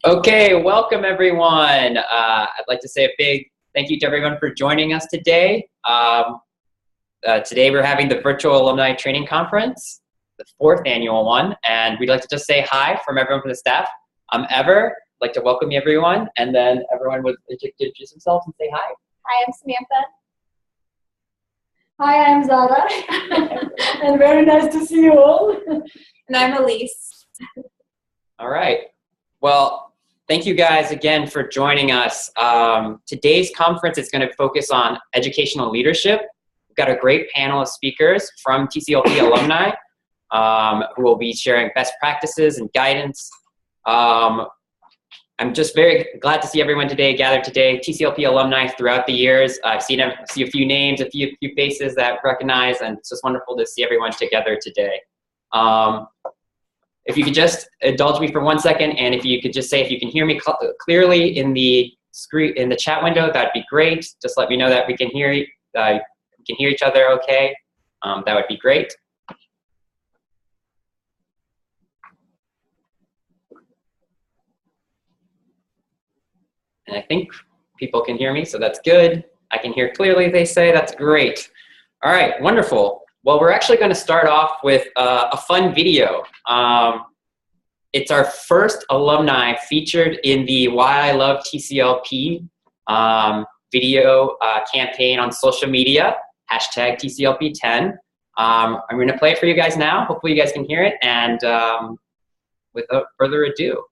Okay, welcome everyone. I'd like to say a big thank you to everyone for joining us today. Today we're having the virtual alumni training conference, the 4th annual one, and we'd like to just say hi from everyone from the staff. I'm Ever. I'd like to welcome everyone, and then everyone would introduce themselves and say hi. Hi, I'm Samantha. Hi, I'm Zara. And very nice to see you all. And I'm Elise. All right. Well, thank you guys again for joining us. Today's conference is going to focus on educational leadership. We've got a great panel of speakers from TCLP alumni who will be sharing best practices and guidance. I'm just very glad to see everyone gathered today. TCLP alumni throughout the years. I see a few names, a few faces that recognize, and it's just wonderful to see everyone together today. If you could just indulge me for 1 second, and if you could just say if you can hear me clearly in the screen, in the chat window, that'd be great. Just let me know that we can hear each other okay. That would be great. And I think people can hear me, so that's good. I can hear clearly, they say. That's great. All right, wonderful. Well, we're actually going to start off with a fun video. It's our first alumni featured in the Why I Love TCLP video campaign on social media, hashtag TCLP10. I'm going to play it for you guys now. Hopefully you guys can hear it. And without further ado.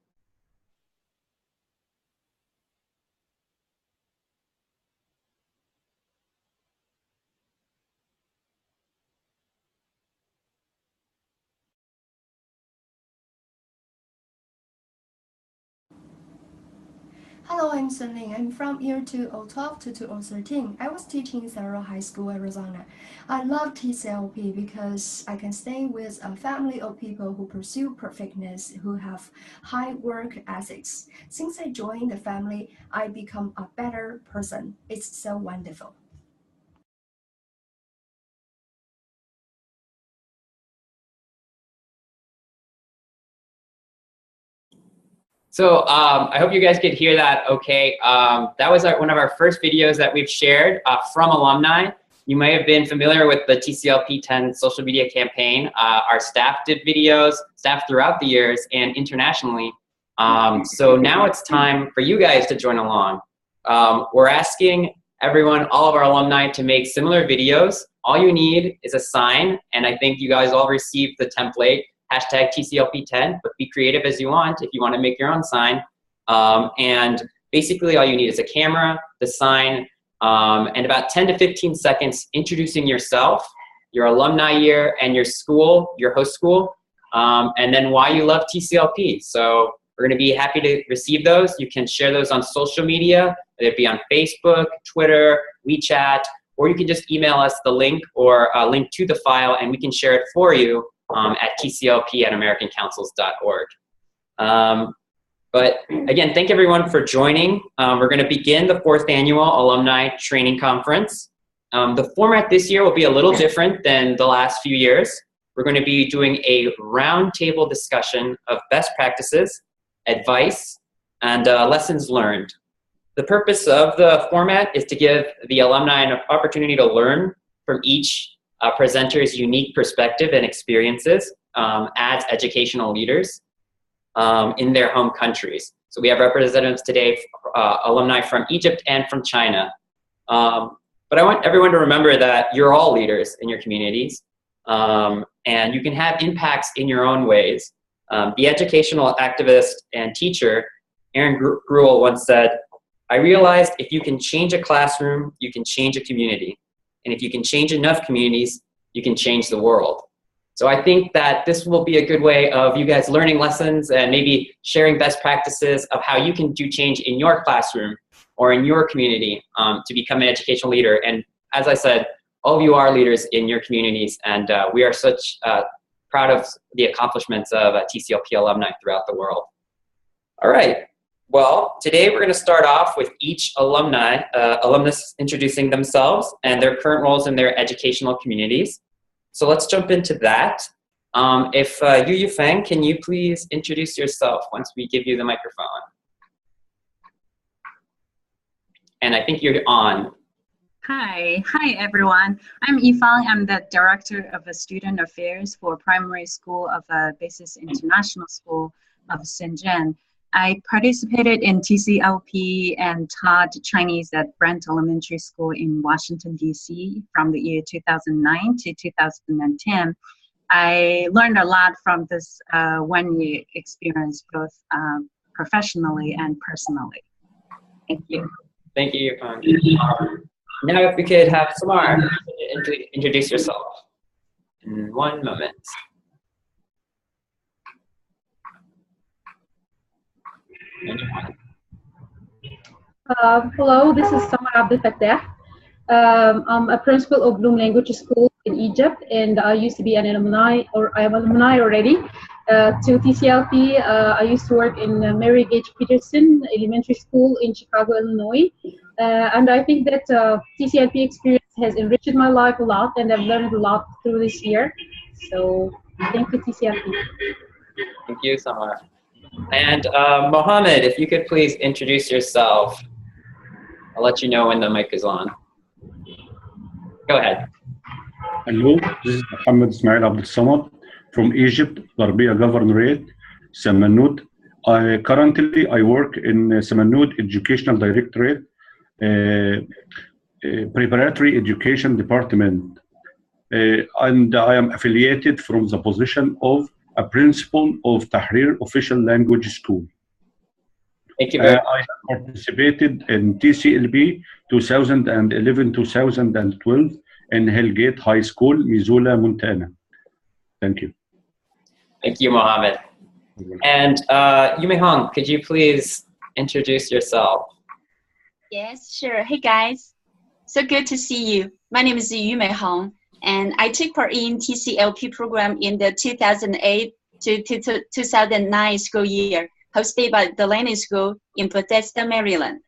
Hello, I'm Sun Ling. I'm from year 2012 to 2013. I was teaching in Sarah High School, Arizona. I love TCLP because I can stay with a family of people who pursue perfectness, who have high work ethics. Since I joined the family, I become a better person. It's so wonderful. So I hope you guys could hear that okay. That was one of our first videos that we've shared from alumni. You may have been familiar with the TCLP 10 social media campaign. Our staff did videos, staff throughout the years and internationally. So now it's time for you guys to join along. We're asking everyone, all of our alumni, to make similar videos. All you need is a sign, and I think you guys all received the template. Hashtag TCLP10, but be creative as you want if you want to make your own sign. And basically all you need is a camera, the sign, and about 10 to 15 seconds introducing yourself, your alumni year, and your school, your host school, and then why you love TCLP. So we're going to be happy to receive those. You can share those on social media, whether it be on Facebook, Twitter, WeChat, or you can just email us the link or a link to the file, and we can share it for you at tclp@americancouncils.org. But again, thank everyone for joining. We're going to begin the 4th annual alumni training conference. The format this year will be a little different than the last few years. We're going to be doing a roundtable discussion of best practices, advice, and lessons learned. The purpose of the format is to give the alumni an opportunity to learn from each presenter's unique perspective and experiences as educational leaders in their home countries. So we have representatives today, alumni from Egypt and from China. But I want everyone to remember that you're all leaders in your communities, and you can have impacts in your own ways. The educational activist and teacher, Aaron Gruel, once said, "I realized if you can change a classroom, you can change a community. And if you can change enough communities, you can change the world." So I think that this will be a good way of you guys learning lessons and maybe sharing best practices of how you can do change in your classroom or in your community to become an educational leader. And as I said, all of you are leaders in your communities, and we are such proud of the accomplishments of TCLP alumni throughout the world. All right. Well, today we're going to start off with each alumnus introducing themselves and their current roles in their educational communities. So let's jump into that. If Yifang, can you please introduce yourself once we give you the microphone? and I think you're on. Hi everyone. I'm Yifang. I'm the Director of Student Affairs for Primary School of Basis International School of Shenzhen. I participated in TCLP and taught Chinese at Brent Elementary School in Washington, D.C. from the year 2009 to 2010. I learned a lot from this one-year experience, both professionally and personally. Thank you. Thank you, Yifang. Now if we could have Samar introduce yourself in 1 moment. Hello, this is Samar Abdelfatah. I'm a principal of Bloom Language School in Egypt, and I used to be an alumni, or I am alumni already, to TCLP. I used to work in Mary Gage Peterson Elementary School in Chicago, Illinois. And I think that TCLP experience has enriched my life a lot, and I've learned a lot through this year. So thank you, TCLP. Thank you, Samar. And Mohamed, if you could please introduce yourself. I'll let you know when the mic is on. Go ahead. Hello, this is Mohamed Abdelsamad from Egypt, Garbia Governorate, Samanoud. Currently, I work in Samanoud Educational Directorate, Preparatory Education Department, and I am affiliated from the position of a principal of Tahrir Official Language School. Thank you very much. I have participated in TCLP 2011-2012 in Hellgate High School, Missoula, Montana. Thank you. Thank you, Mohamed. And Meihong, could you please introduce yourself? Yes, sure. Hey guys, so good to see you. My name is Meihong, and I took part in TCLP program in the 2008 to 2009 school year, hosted by the Laney School in Bethesda, Maryland.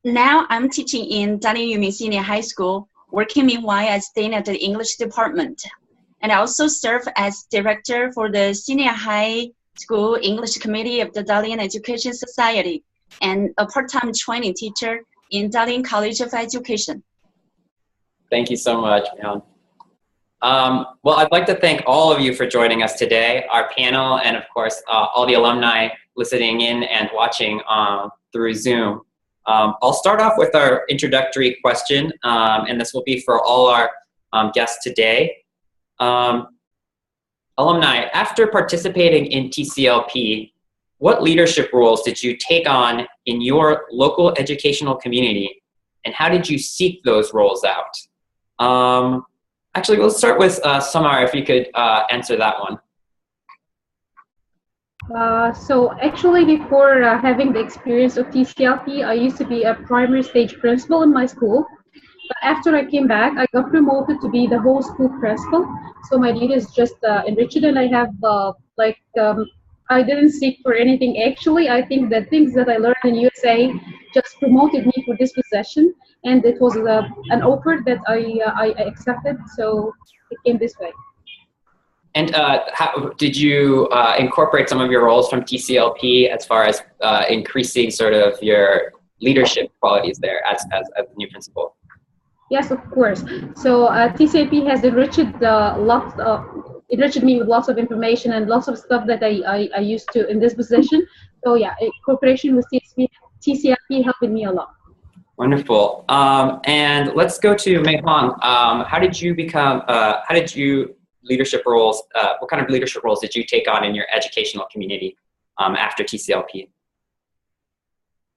Now I'm teaching in Dalian Yumin Senior High School, working meanwhile as dean at the English department. And I also serve as director for the Senior High School English Committee of the Dalian Education Society, and a part-time training teacher in Dalian College of Education. Thank you so much, Meihong. Well, I'd like to thank all of you for joining us today, our panel, and of course, all the alumni listening in and watching through Zoom. I'll start off with our introductory question, and this will be for all our guests today. Alumni, after participating in TCLP, what leadership roles did you take on in your local educational community, and how did you seek those roles out? Actually, we'll start with Samar, if you could answer that one. So actually, before having the experience of TCLP, I used to be a primary stage principal in my school. But after I came back, I got promoted to be the whole school principal. So my duty is just enriched, and I have I didn't seek for anything actually. I think the things that I learned in U.S.A. just promoted me for this position, and it was an offer that I accepted. So it came this way. And how did you incorporate some of your roles from TCLP as far as increasing sort of your leadership qualities there as a new principal? Yes, of course. So TCLP has enriched me with lots of information and lots of stuff that I used to in this position. So yeah, cooperation with TCLP helped me a lot. Wonderful. And let's go to Meihong. How did you become? Leadership roles? What kind of leadership roles did you take on in your educational community after TCLP?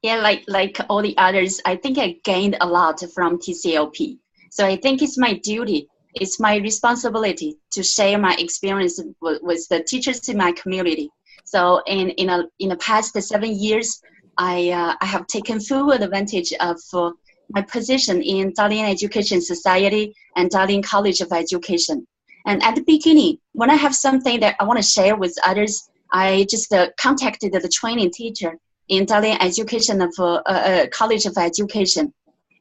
Yeah, like all the others, I think I gained a lot from TCLP. So I think it's my duty, it's my responsibility to share my experience with the teachers in my community. So in the past 7 years, I have taken full advantage of my position in Dalian Education Society and Dalian College of Education. And at the beginning, when I have something that I want to share with others, I just contacted the training teacher in Dalian Education of College of Education.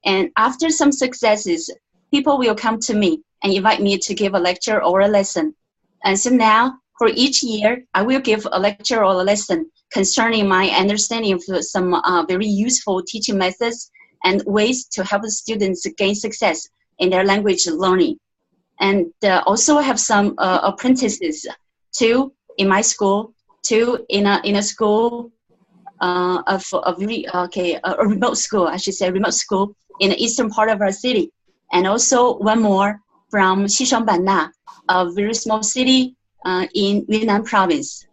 And after some successes, people will come to me and invite me to give a lecture or a lesson. And so now, for each year, I will give a lecture or a lesson concerning my understanding of some very useful teaching methods and ways to help the students gain success in their language learning. And also have some apprentices, 2 in my school, 2 in a school a remote school, I should say, remote school in the eastern part of our city. And also 1 more from Xishuangbanna, a very small city in Yunnan province.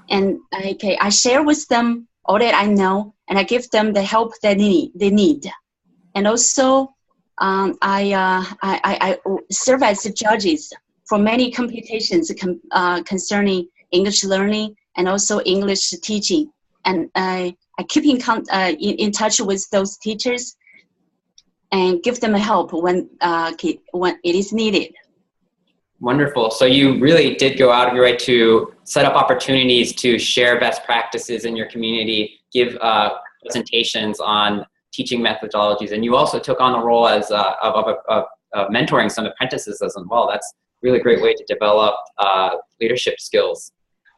And I share with them all that I know, and I give them the help that they need. And also, I serve as the judges for many competitions concerning English learning and also English teaching. And I keep in touch with those teachers and give them help when it is needed. Wonderful. So you really did go out of your way to set up opportunities to share best practices in your community, give presentations on teaching methodologies, and you also took on the role as of mentoring some apprentices as well. That's a really great way to develop leadership skills.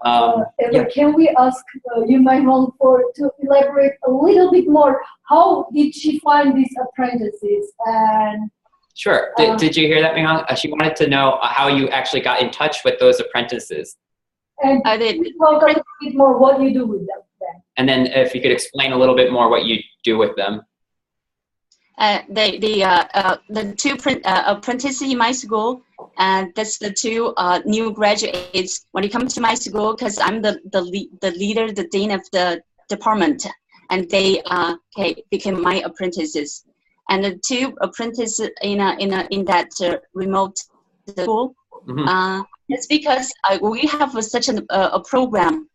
Eva, can we ask you, Meihong, to elaborate a little bit more? How did she find these apprentices? And sure. Did you hear that, Meihong? She wanted to know how you actually got in touch with those apprentices. And I did. Talk a little bit more what you do with them. And then if you could explain a little bit more what you do with them. The 2 apprentices in my school, that's the 2 new graduates when you come to my school, because I'm the leader, the dean of the department, and they became my apprentices. And the 2 apprentices in that remote school, it's because we have such a program.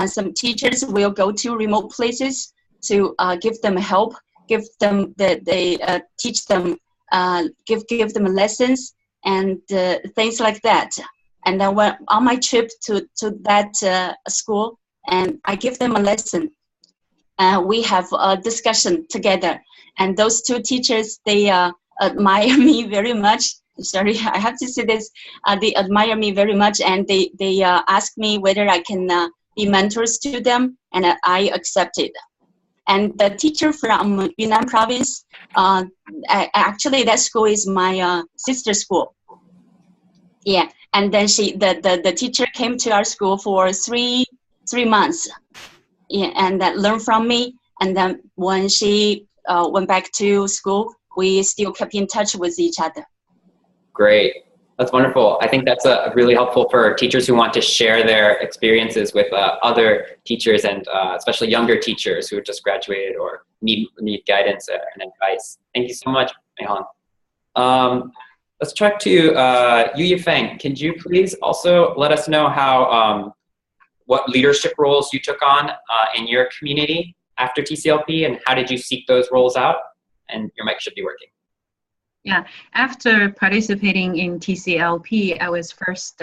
Some teachers will go to remote places to give them help, give them teach them, give them lessons and things like that. And then when on my trip to that school, and I give them a lesson, we have a discussion together. And those 2 teachers, they admire me very much. Sorry, I have to say this. They admire me very much, and they ask me whether I can be mentors to them, and I accepted. And the teacher from Yunnan province, actually that school is my sister school. Yeah, and then the teacher came to our school for three months, yeah, and learned from me. And then when she went back to school, we still kept in touch with each other. Great. That's wonderful. I think that's really helpful for teachers who want to share their experiences with other teachers, and especially younger teachers who have just graduated or need guidance and advice. Thank you so much, Meihong. Let's talk to Yifang. Can you please also let us know how what leadership roles you took on in your community after TCLP, and how did you seek those roles out? And your mic should be working. Yeah, after participating in TCLP, I was first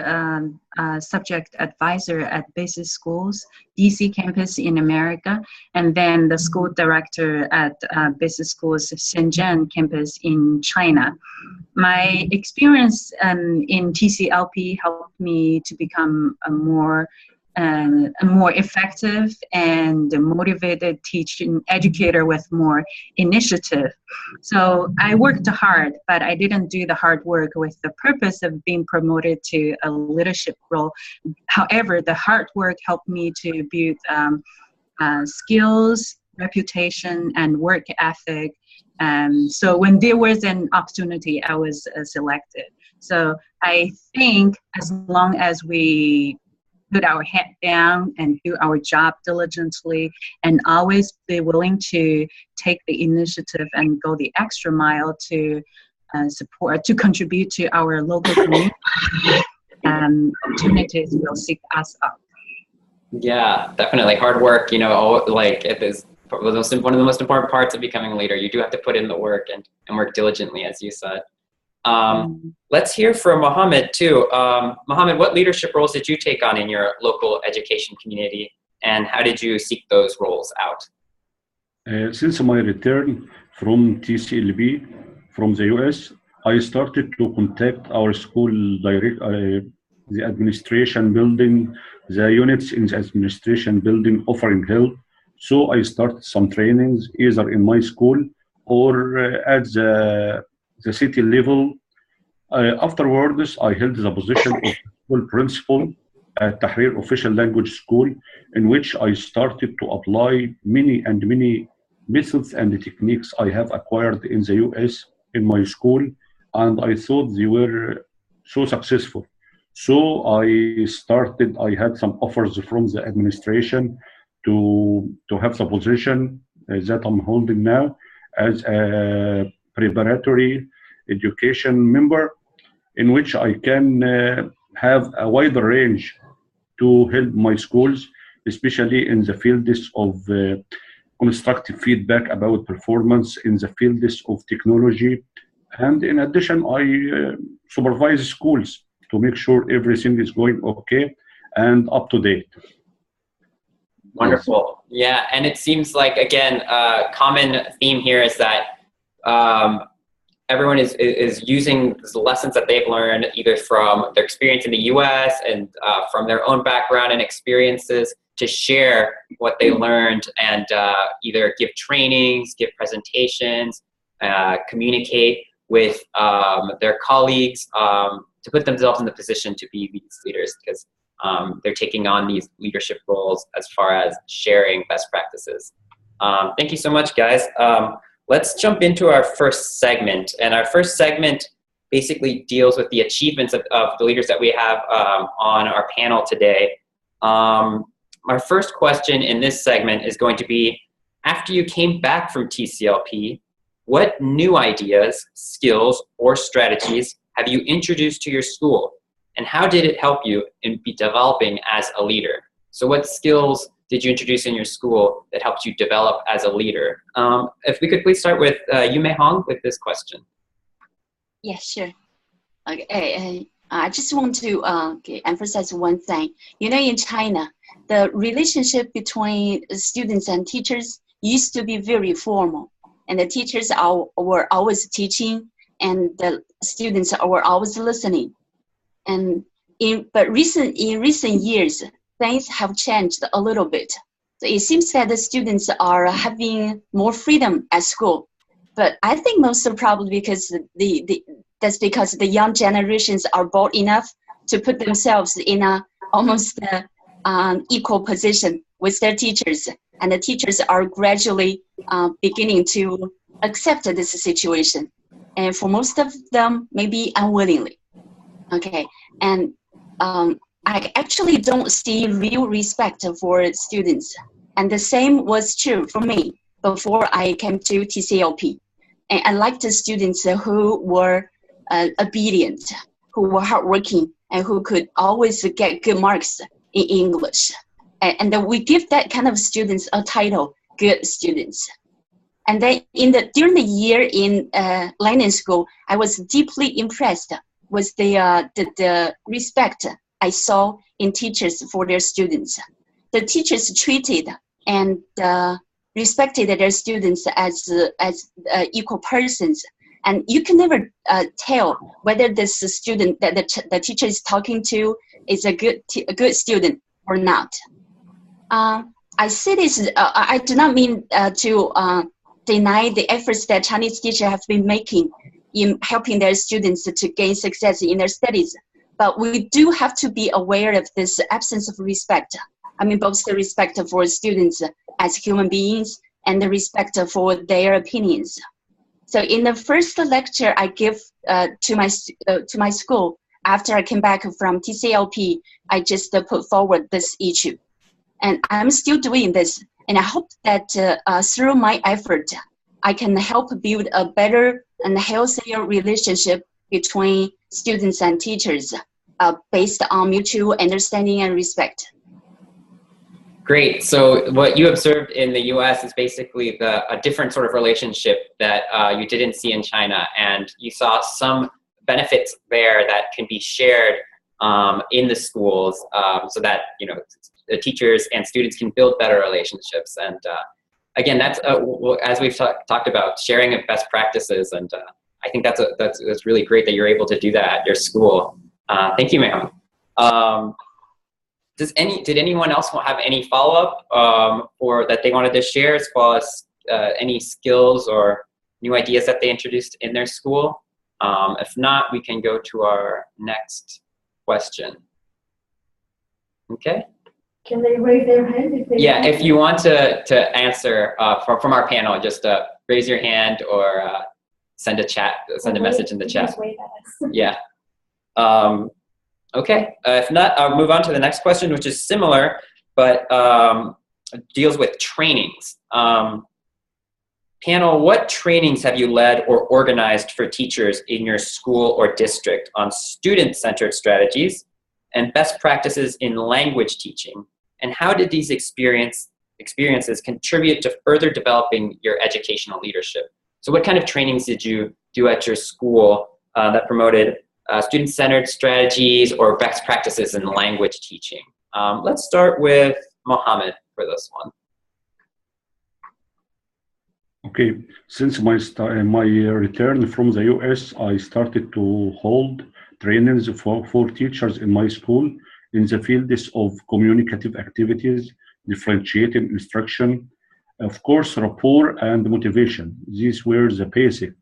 subject advisor at business schools, DC campus in America, and then the school director at business schools Shenzhen campus in China. My experience in TCLP helped me to become a more effective and motivated teaching educator with more initiative. So I worked hard, but I didn't do the hard work with the purpose of being promoted to a leadership role. However, the hard work helped me to build skills, reputation, and work ethic. So when there was an opportunity, I was selected. So I think as long as we put our head down and do our job diligently, and always be willing to take the initiative and go the extra mile to contribute to our local community, opportunities will seek us out. Yeah, definitely. Hard work, you know, like it is one of the most important parts of becoming a leader. You do have to put in the work and work diligently, as you said. Let's hear from Mohamed too. Mohamed, what leadership roles did you take on in your local education community, and how did you seek those roles out? Since my return from TCLP from the U.S., I started to contact our school the administration building, the units in the administration building offering help. So I started some trainings either in my school or at the city level. Afterwards, I held the position of school principal at Tahrir Official Language School, in which I started to apply many methods and techniques I have acquired in the US in my school, and I thought they were so successful. So I had some offers from the administration to have the position that I'm holding now as a preparatory education member, in which I can have a wider range to help my schools, especially in the fields of constructive feedback about performance, in the fields of technology. And in addition, I supervise schools to make sure everything is going okay and up to date. Wonderful. Yeah, and it seems like, again, a common theme here is that everyone is using the lessons that they've learned either from their experience in the US and from their own background and experiences to share what they learned and either give trainings, give presentations, communicate with their colleagues to put themselves in the position to be these leaders, because they're taking on these leadership roles as far as sharing best practices. Thank you so much, guys. Let's jump into our first segment. And our first segment basically deals with the achievements of the leaders that we have on our panel today. Our first question in this segment is going to be, after you came back from TCLP, what new ideas, skills, or strategies have you introduced to your school? And how did it help you in developing as a leader? So what skills did you introduce in your school that helped you develop as a leader? If we could please start with you, Meihong, with this question. Yeah, sure. Okay, I just want to emphasize one thing. You know, in China, the relationship between students and teachers used to be very formal, and the teachers were always teaching, and the students were always listening. And in recent years, things have changed a little bit. So it seems that the students are having more freedom at school, but I think most of probably because that's because the young generations are bold enough to put themselves in a almost equal position with their teachers, and the teachers are gradually beginning to accept this situation, and for most of them, maybe unwillingly. Okay, and I actually don't see real respect for students, and the same was true for me before I came to TCLP. And I liked the students who were obedient, who were hardworking, and who could always get good marks in English. And then we give that kind of students a title, good students. And then during the year in Lenin School, I was deeply impressed with the respect I saw in teachers for their students. The teachers treated and respected their students as equal persons, and you can never tell whether this student that the teacher is talking to is a good student or not. I say this. I do not mean to deny the efforts that Chinese teachers have been making in helping their students to gain success in their studies. But we do have to be aware of this absence of respect. I mean, both the respect for students as human beings and the respect for their opinions. So in the first lecture I give to my school after I came back from TCLP, I just put forward this issue. And I'm still doing this. And I hope that through my effort, I can help build a better and healthier relationship between students and teachers based on mutual understanding and respect. Great. So what you observed in the US is basically a different sort of relationship that you didn't see in China, and you saw some benefits there that can be shared in the schools so that, you know, the teachers and students can build better relationships. And again, that's as we've talked about, sharing of best practices, and I think that's really great that you're able to do that at your school. Thank you, Meihong. Did anyone else have any follow-up or that they wanted to share as far as any skills or new ideas that they introduced in their school. If not, we can go to our next question. Okay. Can they raise their hand if they Yeah, if you want to answer from our panel, just raise your hand or send a message in the chat. Yeah. Okay. If not, I'll move on to the next question, which is similar, but deals with trainings. Panel, what trainings have you led or organized for teachers in your school or district on student-centered strategies and best practices in language teaching? And how did these experiences contribute to further developing your educational leadership? So what kind of trainings did you do at your school that promoted student-centered strategies or best practices in language teaching? Let's start with Mohamed for this one. Okay, since my return from the U.S., I started to hold trainings for teachers in my school in the fields of communicative activities, differentiated instruction, of course, rapport and motivation. These were the basic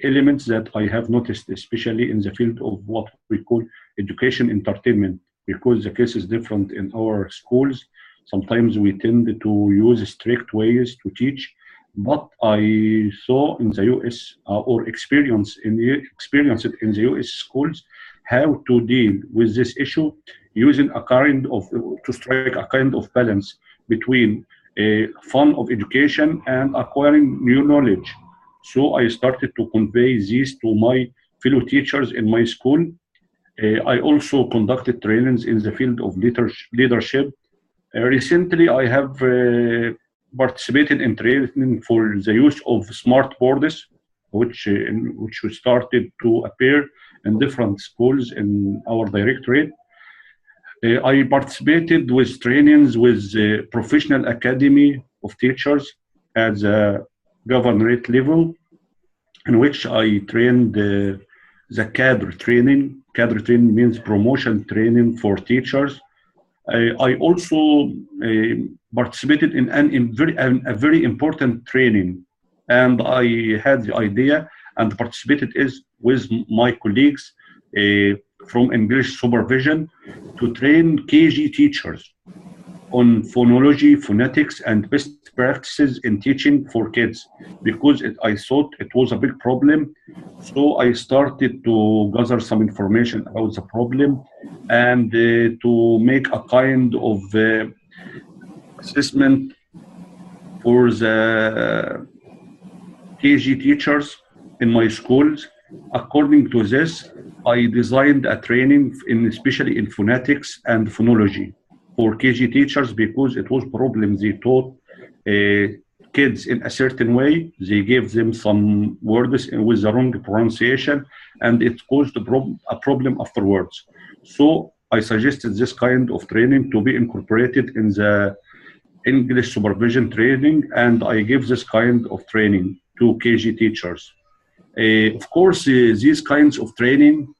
elements that I have noticed, especially in the field of what we call education entertainment, because the case is different in our schools. Sometimes we tend to use strict ways to teach, but I saw in the U.S. Or experienced in the U.S. schools how to deal with this issue using to strike a kind of balance between fun of education and acquiring new knowledge. So I started to convey this to my fellow teachers in my school. I also conducted trainings in the field of leadership. Recently, I have participated in training for the use of smart boards, which started to appear in different schools in our directorate. I participated with trainings with the Professional Academy of Teachers at the governorate level, in which I trained the cadre training. Cadre training means promotion training for teachers. I also participated in a very important training, and I had the idea and participated with my colleagues from English supervision to train KG teachers on phonology, phonetics, and best practices in teaching for kids, because I thought it was a big problem. So I started to gather some information about the problem and to make a kind of assessment for the KG teachers in my schools. According to this, I designed a training especially in phonetics and phonology for KG teachers, because it was problems they taught kids in a certain way. They gave them some words with the wrong pronunciation, and it caused a problem afterwards. So I suggested this kind of training to be incorporated in the English supervision training, and I give this kind of training to KG teachers. Of course, these kinds of training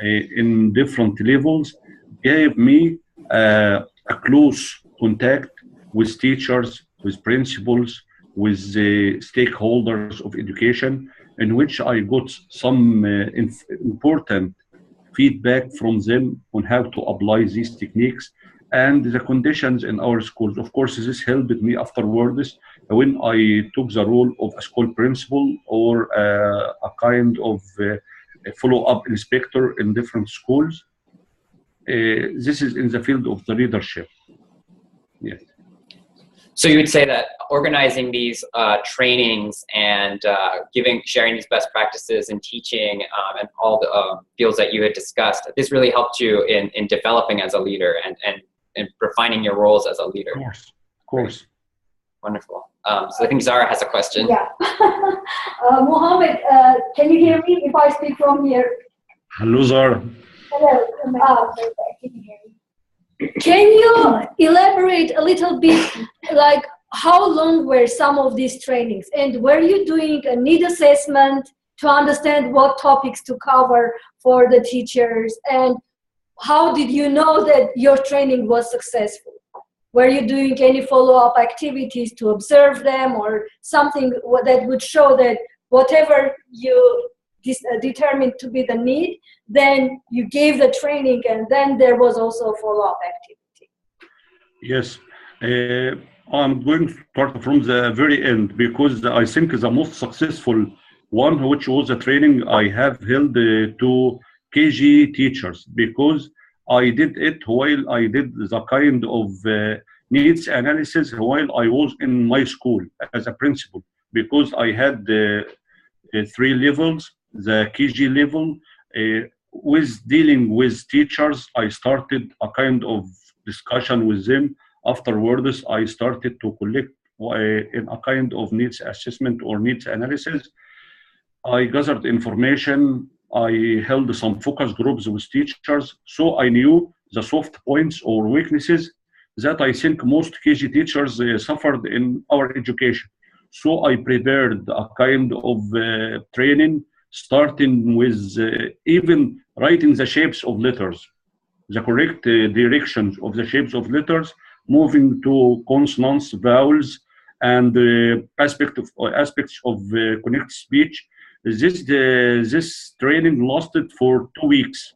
in different levels gave me a close contact with teachers, with principals, with the stakeholders of education, in which I got some important feedback from them on how to apply these techniques and the conditions in our schools. Of course, this helped me afterwards when I took the role of a school principal or a kind of follow-up inspector in different schools. This is in the field of the leadership. Yes. So you would say that organizing these trainings and sharing these best practices in teaching and all the fields that you had discussed, this really helped you in developing as a leader and refining your roles as a leader. Of course. Wonderful. So I think Zara has a question. Yeah. Mohamed, can you hear me if I speak from here? Hello, Zara. Hello. Can you hear me? Can you elaborate a little bit, like how long were some of these trainings, and were you doing a need assessment to understand what topics to cover for the teachers, and how did you know that your training was successful? Were you doing any follow-up activities to observe them, or something that would show that whatever you determined to be the need, then you gave the training, and then there was also follow-up activity. Yes, I'm going to start from the very end because I think the most successful one, which was a training I have held to KG teachers, because I did it while I did the kind of needs analysis while I was in my school as a principal, because I had 3 levels. The KG level, with dealing with teachers, I started a kind of discussion with them. Afterwards, I started to collect in a kind of needs assessment or needs analysis. I gathered information. I held some focus groups with teachers, so I knew the soft points or weaknesses that I think most KG teachers suffered in our education. So I prepared a kind of training, starting with even writing the shapes of letters, the correct directions of the shapes of letters, moving to consonants, vowels, and aspects of connect speech. This training lasted for 2 weeks,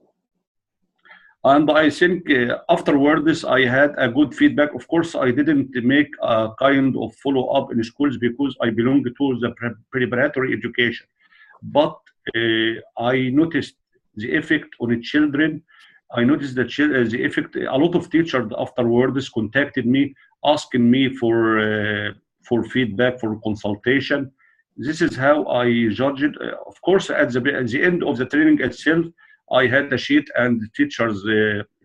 and I think afterwards I had a good feedback. Of course, I didn't make a kind of follow up in schools because I belong to the preparatory education, but I noticed the effect on the children. I noticed the effect. A lot of teachers afterwards contacted me, asking me for feedback, for consultation. This is how I judge it. Of course, at the end of the training itself, I had a sheet and teachers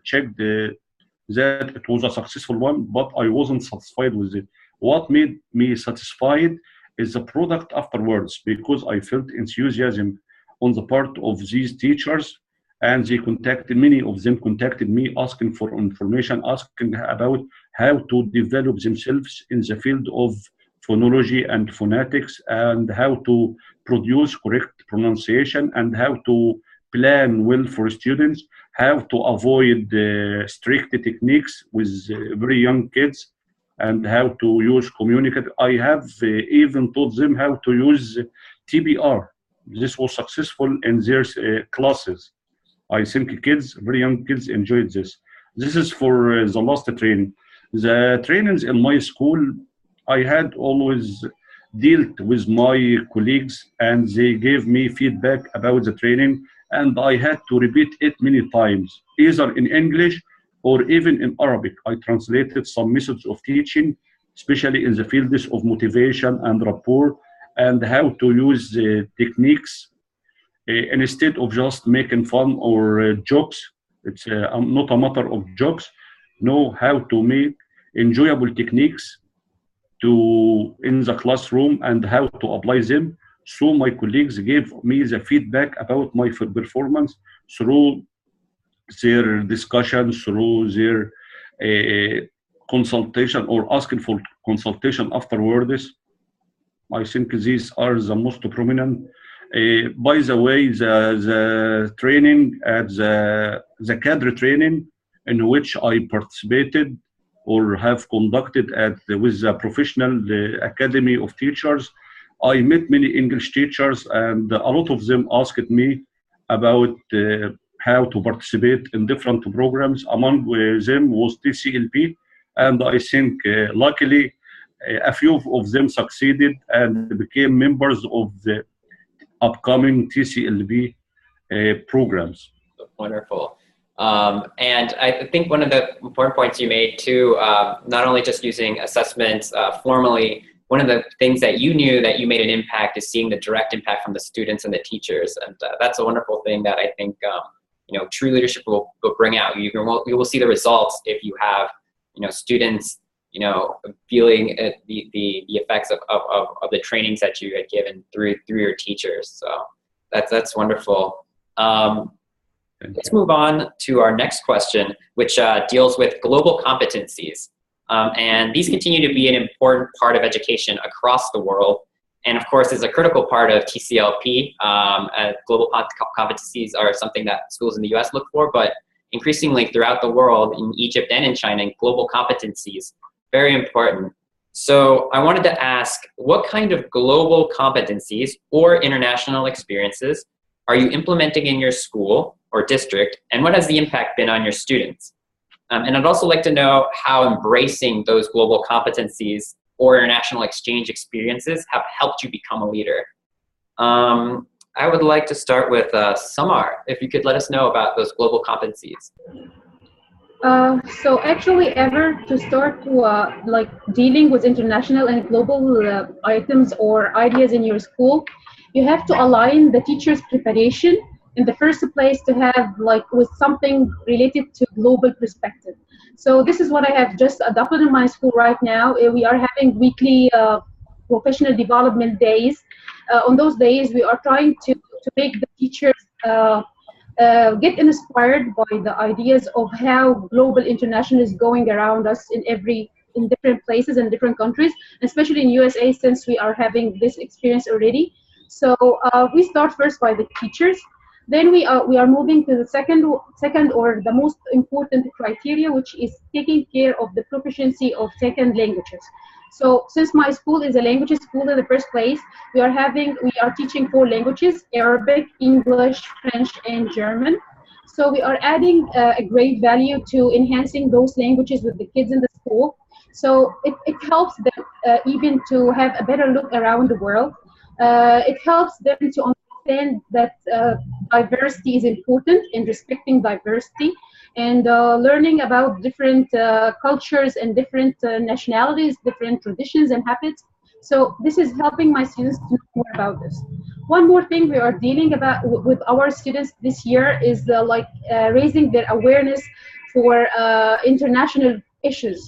checked that it was a successful one, but I wasn't satisfied with it. What made me satisfied is the product afterwards, because I felt enthusiasm on the part of these teachers, and many of them contacted me asking for information, asking about how to develop themselves in the field of phonology and phonetics, and how to produce correct pronunciation, and how to plan well for students, how to avoid strict techniques with very young kids, and how to use communicate. I have even taught them how to use TBR. This was successful in their classes. I think very young kids enjoyed this. This is for the last training. The trainings in my school, I had always dealt with my colleagues, and they gave me feedback about the training, and I had to repeat it many times, either in English or even in Arabic. I translated some methods of teaching, especially in the fields of motivation and rapport, and how to use the techniques instead of just making fun or jokes. It's not a matter of jokes. Know how to make enjoyable techniques in the classroom and how to apply them. So my colleagues gave me the feedback about my performance through their discussions, through their consultation or asking for consultation afterwards. I think these are the most prominent. By the way, the training at the cadre training in which I participated or have conducted with the professional academy of teachers, I met many English teachers, and a lot of them asked me about how to participate in different programs. Among them was TCLP, and I think luckily a few of them succeeded and became members of the upcoming TCLP programs. Wonderful. And I think one of the important points you made too, not only just using assessments formally, one of the things that you knew that you made an impact is seeing the direct impact from the students and the teachers. And that's a wonderful thing that I think, true leadership will bring out. You will see the results if you have, students, feeling the effects of the trainings that you had given through your teachers. So that's wonderful. Let's move on to our next question, which deals with global competencies. And these continue to be an important part of education across the world. And of course, is a critical part of TCLP. Global competencies are something that schools in the US look for, but increasingly throughout the world, in Egypt and in China, global competencies, very important. So I wanted to ask, what kind of global competencies or international experiences are you implementing in your school or district, and what has the impact been on your students? And I'd also like to know how embracing those global competencies or international exchange experiences have helped you become a leader. I would like to start with Samar, if you could let us know about those global competencies. So actually, ever to start to like dealing with international and global items or ideas in your school, you have to align the teacher's preparation in the first place to have like with something related to global perspective. So this is what I have just adopted in my school right now. We are having weekly professional development days. On those days, we are trying to make the teachers get inspired by the ideas of how global international is going around us in different places and different countries, especially in USA, since we are having this experience already. So we start first by the teachers. Then we are moving to the second or the most important criteria, which is taking care of the proficiency of second languages. So since my school is a language school in the first place, we are teaching 4 languages: Arabic, English, French, and German. So we are adding a great value to enhancing those languages with the kids in the school. So it helps them even to have a better look around the world. It helps them to understand that diversity is important and respecting diversity, and learning about different cultures and different nationalities, different traditions and habits. So this is helping my students to know more about this. One more thing we are dealing about with our students this year is raising their awareness for international issues.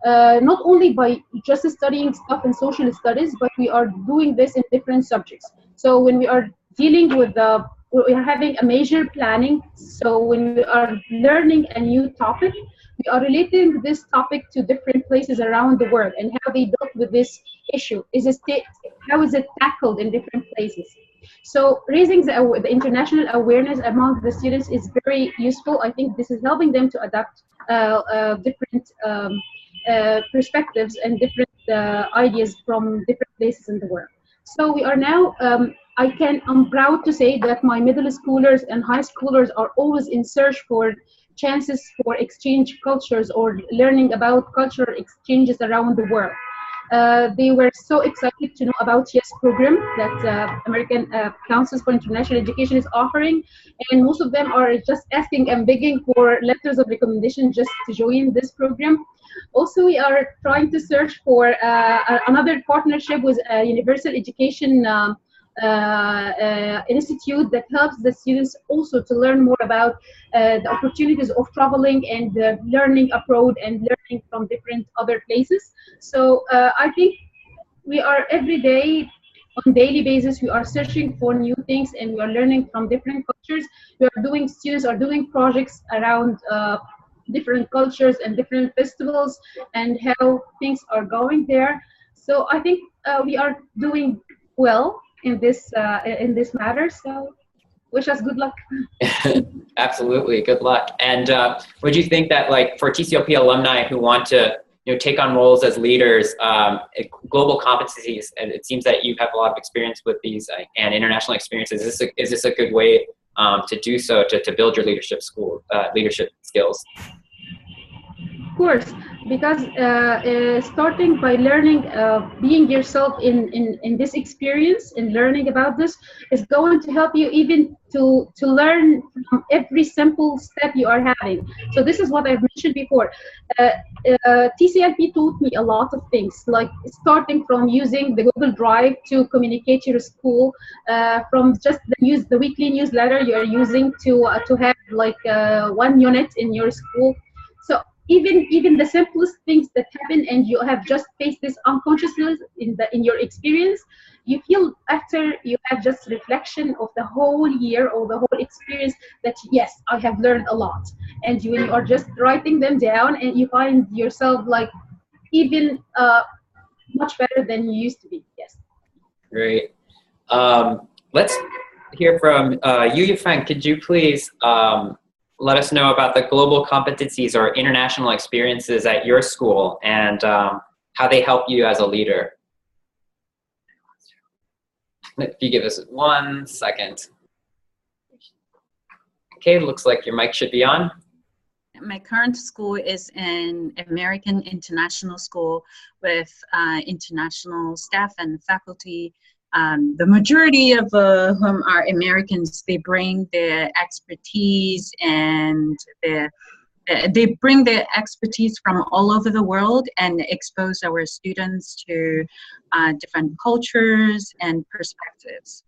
Not only by just studying stuff in social studies, but we are doing this in different subjects. So when we are dealing with we are having a major planning. So when we are learning a new topic, we are relating this topic to different places around the world and how they dealt with this issue. How is it tackled in different places? So raising the international awareness among the students is very useful. I think this is helping them to adapt different perspectives and different ideas from different places in the world. So we are now, I'm proud to say that my middle schoolers and high schoolers are always in search for chances for exchange cultures or learning about cultural exchanges around the world. They were so excited to know about YES program that American Council for International Education is offering, and most of them are just asking and begging for letters of recommendation just to join this program. Also, we are trying to search for another partnership with a universal education institute that helps the students also to learn more about the opportunities of traveling and learning abroad and learning from different other places. So I think we are every day, on daily basis, we are searching for new things and we are learning from different cultures. Students are doing projects around different cultures and different festivals and how things are going there. So I think we are doing well in this matter. So wish us good luck. Absolutely, good luck. And would you think that, like, for TCLP alumni who want to take on roles as leaders, global competencies, and it seems that you have a lot of experience with these and international experiences, is this a good way to do so, to build your leadership skills? Of course, because starting by learning, being yourself in this experience and learning about this is going to help you even to learn from every simple step you are having. So this is what I've mentioned before. TCLP taught me a lot of things, like starting from using the Google Drive to communicate your school, from just the weekly newsletter you are using to have like 1 unit in your school. So even the simplest things that happen and you have just faced this unconsciously in your experience, you feel after you have just reflection of the whole year or the whole experience that yes, I have learned a lot. And when you are just writing them down, and you find yourself like even much better than you used to be. Yes. Great. Let's hear from you, Yifang. Could you please let us know about the global competencies or international experiences at your school, and how they help you as a leader. If you give us 1 second. Okay, looks like your mic should be on. My current school is an American international school with international staff and faculty. The majority of whom are Americans. They bring their expertise and they bring their expertise from all over the world and expose our students to different cultures and perspectives.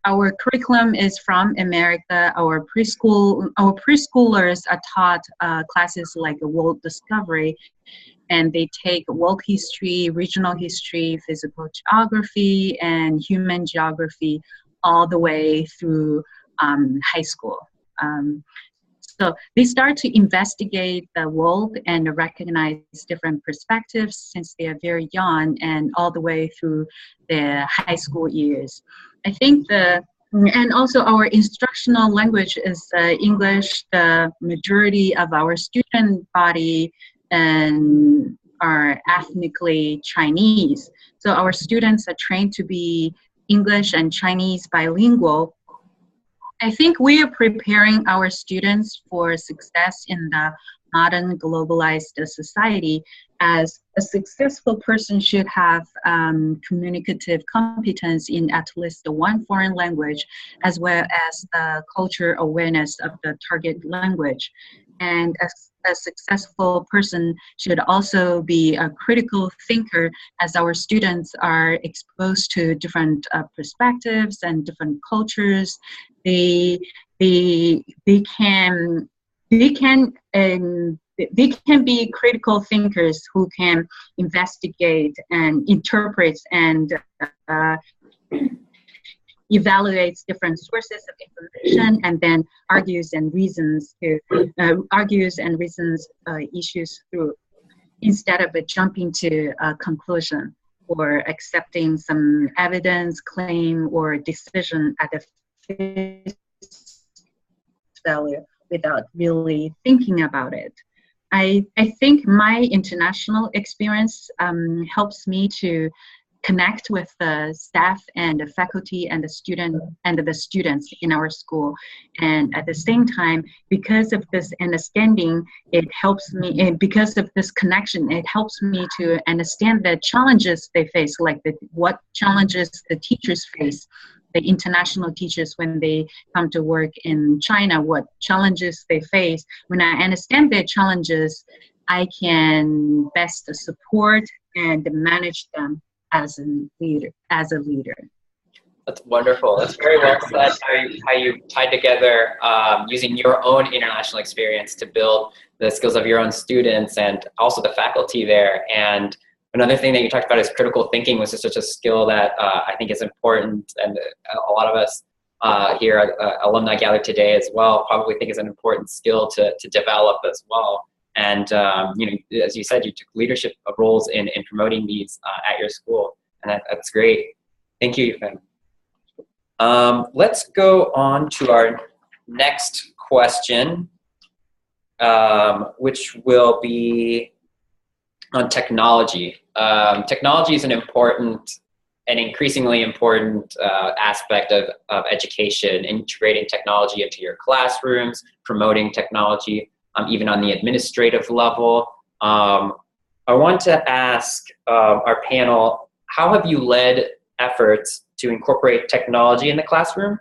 Our curriculum is from America. Our preschoolers are taught classes like world discovery, and they take world history, regional history, physical geography, and human geography all the way through high school. So they start to investigate the world and recognize different perspectives since they are very young and all the way through their high school years. I think and also our instructional language is English. The majority of our student body are ethnically Chinese. So our students are trained to be English and Chinese bilingual. I think we are preparing our students for success in the modern globalized society, as a successful person should have communicative competence in at least one foreign language, as well as the culture awareness of the target language. And a successful person should also be a critical thinker, as our students are exposed to different perspectives and different cultures. They can be critical thinkers who can investigate and interpret and evaluates different sources of information and then argues and reasons issues through, instead of jumping to a conclusion or accepting some evidence, claim, or decision at the face value without really thinking about it. I think my international experience helps me to connect with the staff and the faculty and the students in our school. And at the same time, because of this understanding, it helps me, and because of this connection, it helps me to understand the challenges they face, like what challenges the teachers face, the international teachers when they come to work in China, what challenges they face. When I understand their challenges, I can best support and manage them as a leader. That's wonderful. That's very well said, how you tied together using your own international experience to build the skills of your own students and also the faculty there. And another thing that you talked about is critical thinking, which is such a skill that I think is important, and a lot of us here at Alumni gathered today as well probably think is an important skill to develop as well. And as you said, you took leadership roles in promoting these at your school, and that's great. Thank you, Yifang. Let's go on to our next question, which will be on technology. Technology is an important and increasingly important aspect of education, integrating technology into your classrooms, promoting technology, even on the administrative level. I want to ask our panel, how have you led efforts to incorporate technology in the classroom?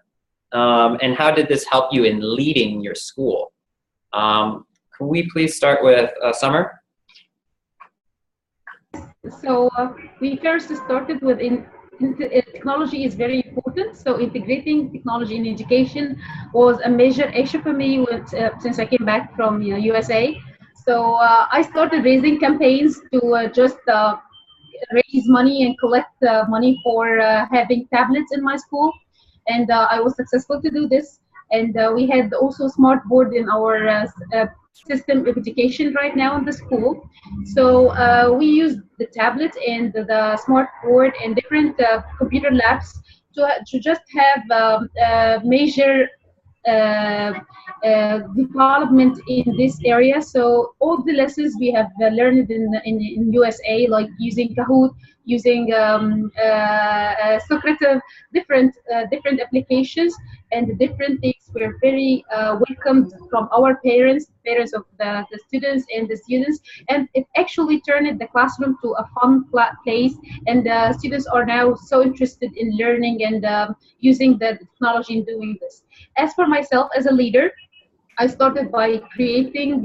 And how did this help you in leading your school? Can we please start with Samar? So we first started with technology is very important. So integrating technology in education was a major issue for me since I came back from U.S.A. So I started raising campaigns to just raise money and collect money for having tablets in my school, and I was successful to do this. And we had also smart board in our system of education right now in the school. So we used the tablet and the smart board and different computer labs to just have major development in this area. So all the lessons we have learned in USA, like using Kahoot, using Socrative, different applications, and the different things were very welcomed from our parents of the students and the students, and it actually turned the classroom to a fun place, and the students are now so interested in learning and using the technology in doing this. As for myself as a leader, I started by creating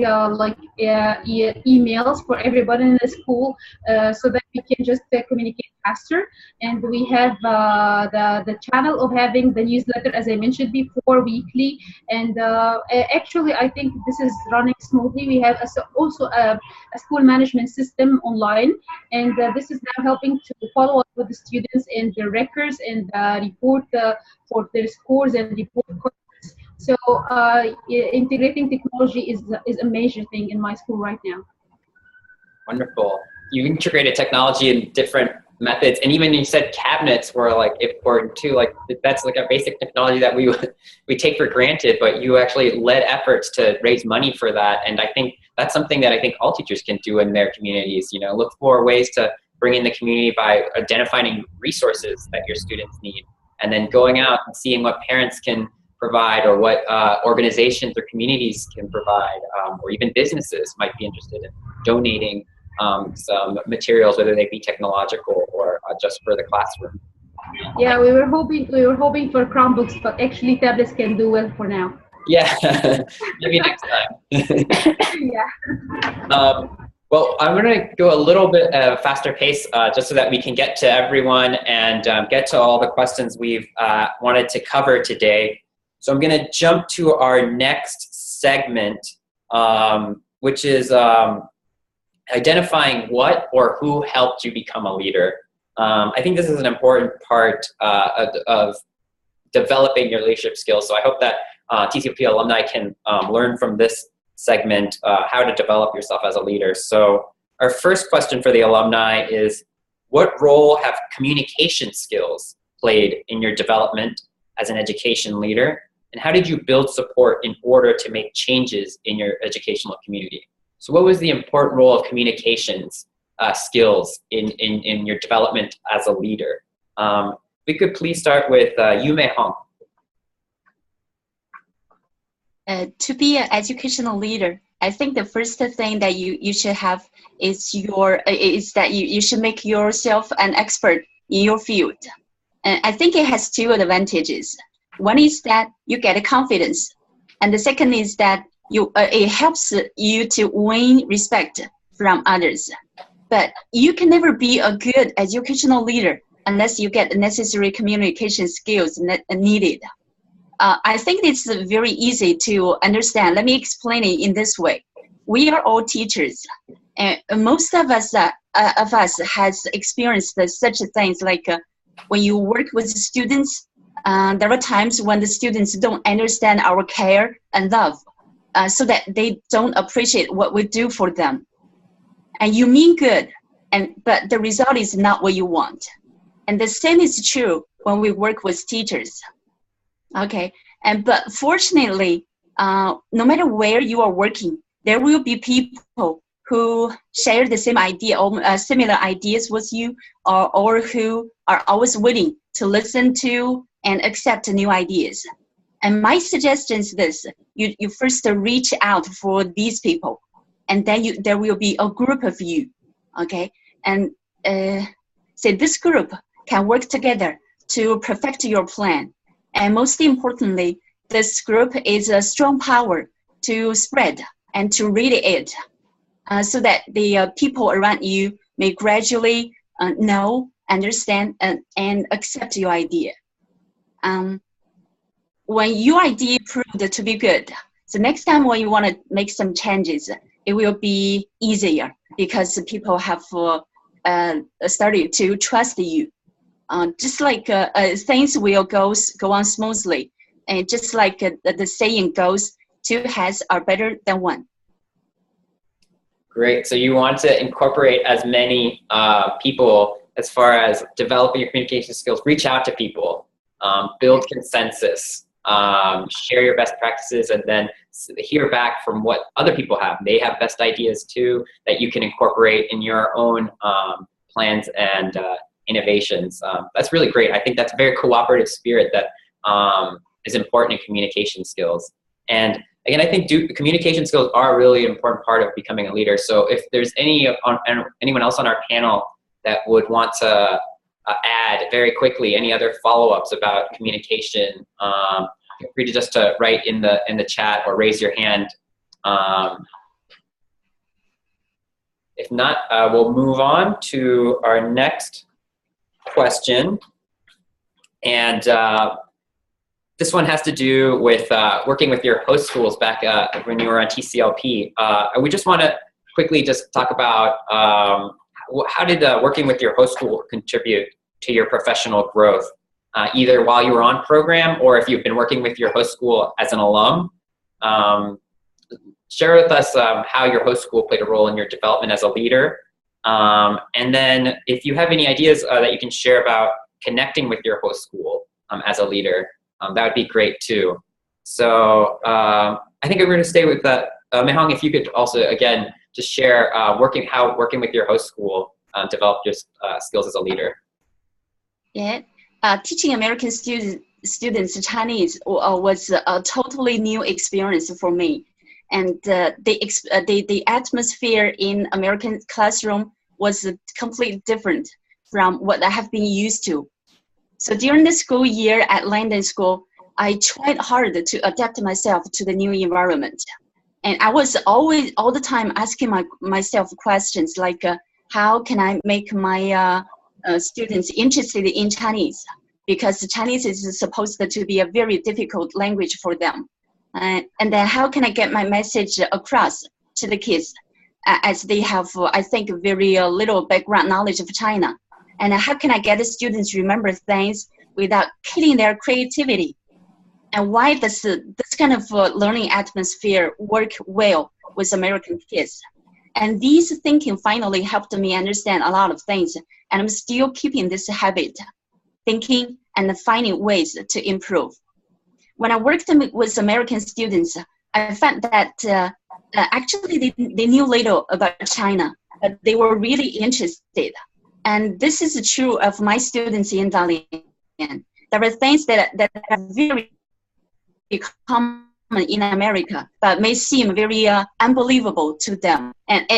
emails for everybody in the school so that we can just communicate faster. And we have the channel of having the newsletter, as I mentioned before, weekly. And actually, I think this is running smoothly. We have also a school management system online, and this is now helping to follow up with the students and their records and report for their scores and report. So integrating technology is a major thing in my school right now. Wonderful. You integrated technology in different methods, and even you said cabinets were like important too. Like that's like a basic technology that we take for granted, but you actually led efforts to raise money for that. And I think that's something that I think all teachers can do in their communities. You know, look for ways to bring in the community by identifying resources that your students need, and then going out and seeing what parents can provide, or what organizations or communities can provide, or even businesses might be interested in donating some materials, whether they be technological or just for the classroom. Yeah, we were hoping for Chromebooks, but actually tablets can do well for now. Yeah, maybe next time. Yeah. Well, I'm going to go a little bit faster pace just so that we can get to everyone and get to all the questions we've wanted to cover today. So I'm going to jump to our next segment, which is identifying what or who helped you become a leader. I think this is an important part of developing your leadership skills. So I hope that TCLP alumni can learn from this segment how to develop yourself as a leader. So our first question for the alumni is, what role have communication skills played in your development as an education leader? And how did you build support in order to make changes in your educational community? So what was the important role of communications skills in your development as a leader? We could please start with Meihong. To be an educational leader, I think the first thing that you should have is that you should make yourself an expert in your field. And I think it has two advantages. One is that you get confidence, and the second is that it helps you to win respect from others. But you can never be a good educational leader unless you get the necessary communication skills needed. I think it's very easy to understand. Let me explain it in this way. We are all teachers, and most of us has experienced such things like when you work with students. There are times when the students don't understand our care and love, so that they don't appreciate what we do for them. And you mean good, but the result is not what you want. And the same is true when we work with teachers. Okay, but fortunately, no matter where you are working, there will be people who share the same idea or similar ideas with you, or who are always willing to listen to and accept new ideas. And my suggestion is this: you first reach out for these people, and then there will be a group of you, okay? And say this group can work together to perfect your plan. And most importantly, this group is a strong power to spread and to read it, so that the people around you may gradually know, understand, and accept your idea. When your idea proved to be good, so next time when you want to make some changes, it will be easier because people have started to trust you. Just like things will go on smoothly, and just like the saying goes, two heads are better than one. Great. So you want to incorporate as many people as far as developing your communication skills, reach out to people, build consensus. share your best practices, and then hear back from what other people have. They have best ideas too that you can incorporate in your own plans and innovations. That's really great. I think that's a very cooperative spirit that is important in communication skills. And again, I think communication skills are a really important part of becoming a leader. So if there's anyone else on our panel that would want to add very quickly any other follow-ups about communication, feel free to just to write in the chat or raise your hand. If not, we'll move on to our next question. And this one has to do with working with your host schools back when you were on TCLP. We just want to quickly just talk about how did working with your host school contribute to your professional growth, either while you were on program or if you've been working with your host school as an alum. Share with us how your host school played a role in your development as a leader. And then if you have any ideas that you can share about connecting with your host school as a leader, that would be great too. So I think we're going to stay with that. Meihong, if you could also, again, just share how working with your host school developed your skills as a leader. Yeah, teaching American students Chinese was a totally new experience for me. And the atmosphere in American classroom was completely different from what I have been used to. So during the school year at London School, I tried hard to adapt myself to the new environment. And I was all the time asking myself questions like, how can I make my students interested in Chinese? Because Chinese is supposed to be a very difficult language for them. And then how can I get my message across to the kids as they have, I think, very little background knowledge of China? And how can I get the students remember things without killing their creativity? And why does this kind of learning atmosphere work well with American kids? And these thinking finally helped me understand a lot of things. And I'm still keeping this habit, thinking and finding ways to improve. When I worked with American students, I found that actually they knew little about China, but they were really interested. And this is true of my students in Dalian. There are things that are very common in America, but may seem very unbelievable to them. And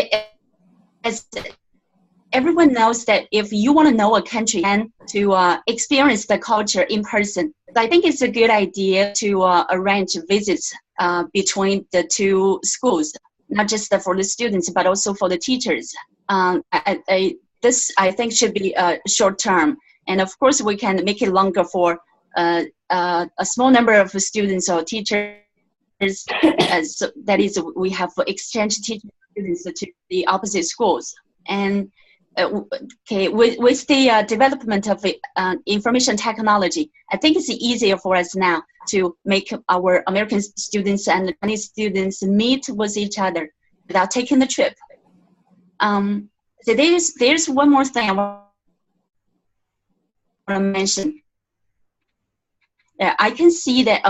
as everyone knows that if you want to know a country and to experience the culture in person, I think it's a good idea to arrange visits between the two schools, not just for the students, but also for the teachers. This, I think, should be short term. And of course, we can make it longer for a small number of students or teachers. So that is, we have exchange teaching students to the opposite schools. And okay, with the development of information technology, I think it's easier for us now to make our American students and Chinese students meet with each other without taking the trip. So there's one more thing I want to mention. I can see that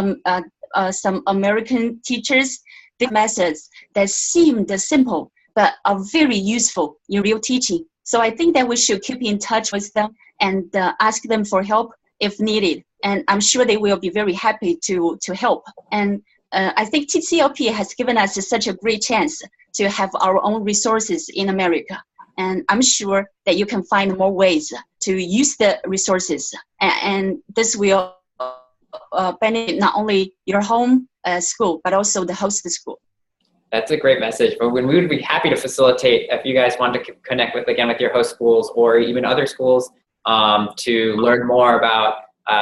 some American teachers did methods that seemed simple but are very useful in real teaching. So I think that we should keep in touch with them and ask them for help if needed. And I'm sure they will be very happy to help. And I think TCLP has given us such a great chance to have our own resources in America. And I'm sure that you can find more ways to use the resources. And this will benefit not only your home school, but also the host school. That's a great message. But we would be happy to facilitate if you guys want to connect with your host schools or even other schools to learn more about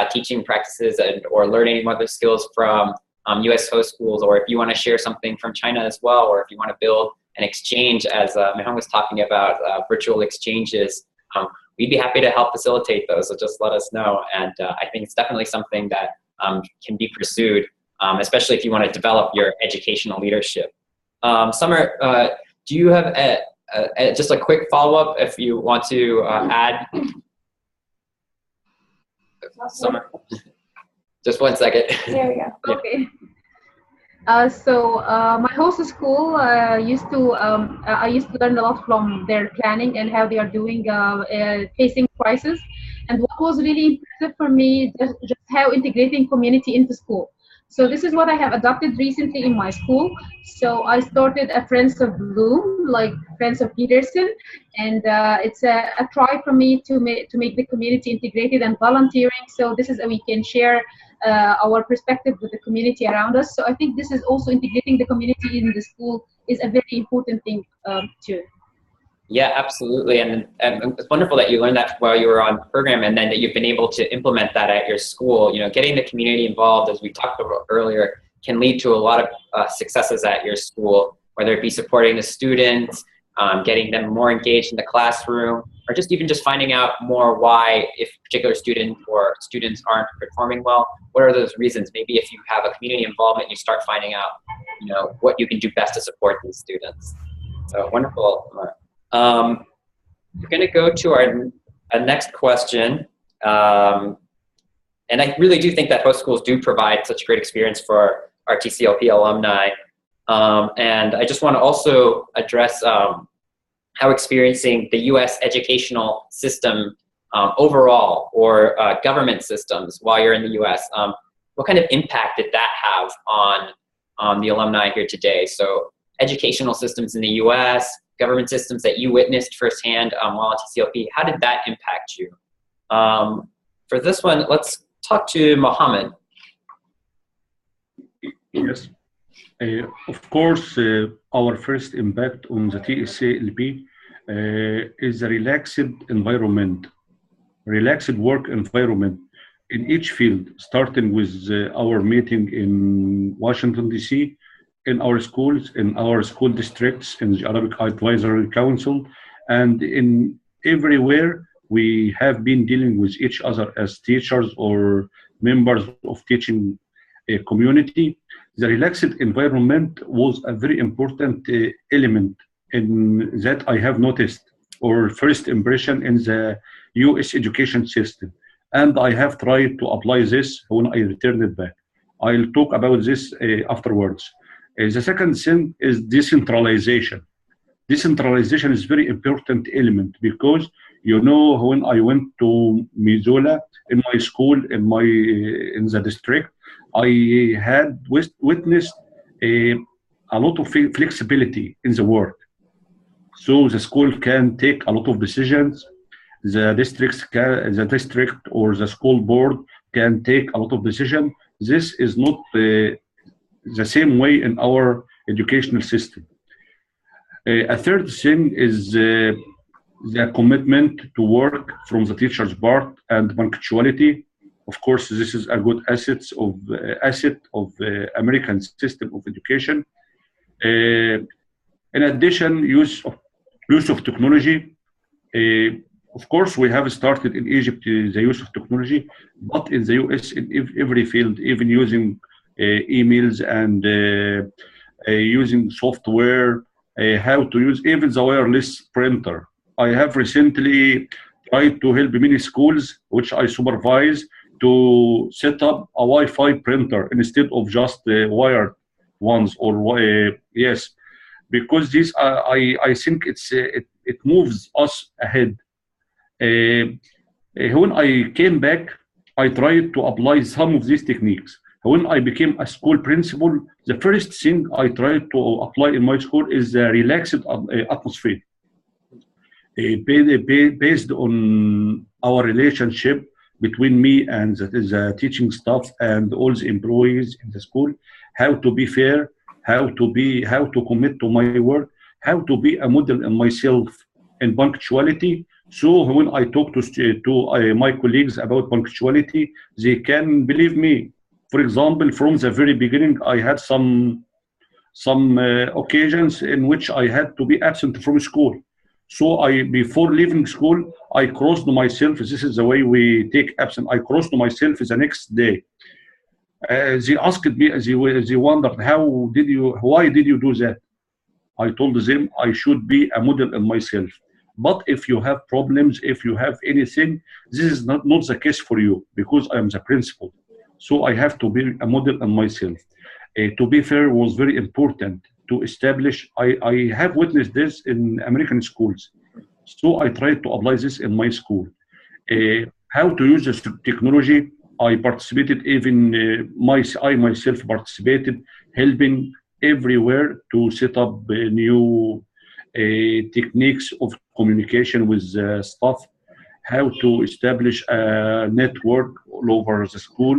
teaching practices or learn any other skills from U.S. host schools, or if you want to share something from China as well, or if you want to build an exchange, as Meihong was talking about, virtual exchanges, we'd be happy to help facilitate those. So just let us know. And I think it's definitely something that can be pursued, especially if you want to develop your educational leadership. Samar, do you have just a quick follow-up if you want to add? Samar? Just 1 second. There we go. Yeah. Okay. My host school I used to learn a lot from their planning and how they are doing facing crisis. And what was really impressive for me just how integrating community into school. So this is what I have adopted recently in my school. So I started a Friends of Bloom, like Friends of Peterson, and it's a try for me to make the community integrated and volunteering. So this is a we can share our perspective with the community around us. So I think this is also integrating the community in the school is a very important thing too. Yeah, absolutely. And it's wonderful that you learned that while you were on the program, and then that you've been able to implement that at your school. You know, getting the community involved, as we talked about earlier, can lead to a lot of successes at your school, whether it be supporting the students, getting them more engaged in the classroom, or just even just finding out more why, if a particular student or students aren't performing well, what are those reasons? Maybe if you have a community involvement, you start finding out, you know, what you can do best to support these students. So wonderful. We're going to go to our next question. And I really do think that host schools do provide such a great experience for our TCLP alumni. And I just want to also address how experiencing the U.S. educational system overall, or government systems while you're in the U.S., what kind of impact did that have on the alumni here today? So educational systems in the U.S., government systems that you witnessed firsthand while at TCLP, how did that impact you? For this one, let's talk to Mohamed. Yes. Of course, our first impact on the TCLP is a relaxed environment, relaxed work environment in each field, starting with our meeting in Washington, D.C., in our schools, in our school districts, in the Arabic Advisory Council, and in everywhere we have been dealing with each other as teachers or members of teaching community. The relaxed environment was a very important element in that I have noticed, or first impression in the U.S. education system. And I have tried to apply this when I returned back. I'll talk about this afterwards. The second thing is decentralization. Decentralization is very important element because, you know, when I went to Missoula in my school, in the district, I had witnessed a lot of flexibility in the work. So the school can take a lot of decisions. The district or the school board can take a lot of decisions. This is not the same way in our educational system. A third thing is the commitment to work from the teacher's part and punctuality. Of course, this is a good asset of American system of education. In addition, use of technology. Of course, we have started in Egypt the use of technology, but in the US, in every field, even using emails and using software, how to use even the wireless printer. I have recently tried to help many schools, which I supervise, to set up a Wi-Fi printer instead of just wired ones, or yes, because this I think it moves us ahead. When I came back, I tried to apply some of these techniques. When I became a school principal, the first thing I tried to apply in my school is a relaxed atmosphere. Based on our relationship between me and the teaching staff and all the employees in the school, how to be fair, how to commit to my work, how to be a model in myself in punctuality. So when I talk to my colleagues about punctuality, they can believe me. For example, from the very beginning, I had some occasions in which I had to be absent from school. So before leaving school, I crossed myself. This is the way we take absent. I crossed myself the next day. They asked me, they wondered, why did you do that? I told them I should be a model in myself. But if you have problems, if you have anything, this is not the case for you, because I am the principal. So I have to be a model on myself. To be fair was very important to establish. I have witnessed this in American schools. So I tried to apply this in my school. How to use this technology, I participated even, I myself participated, helping everywhere to set up new techniques of communication with staff, how to establish a network all over the school,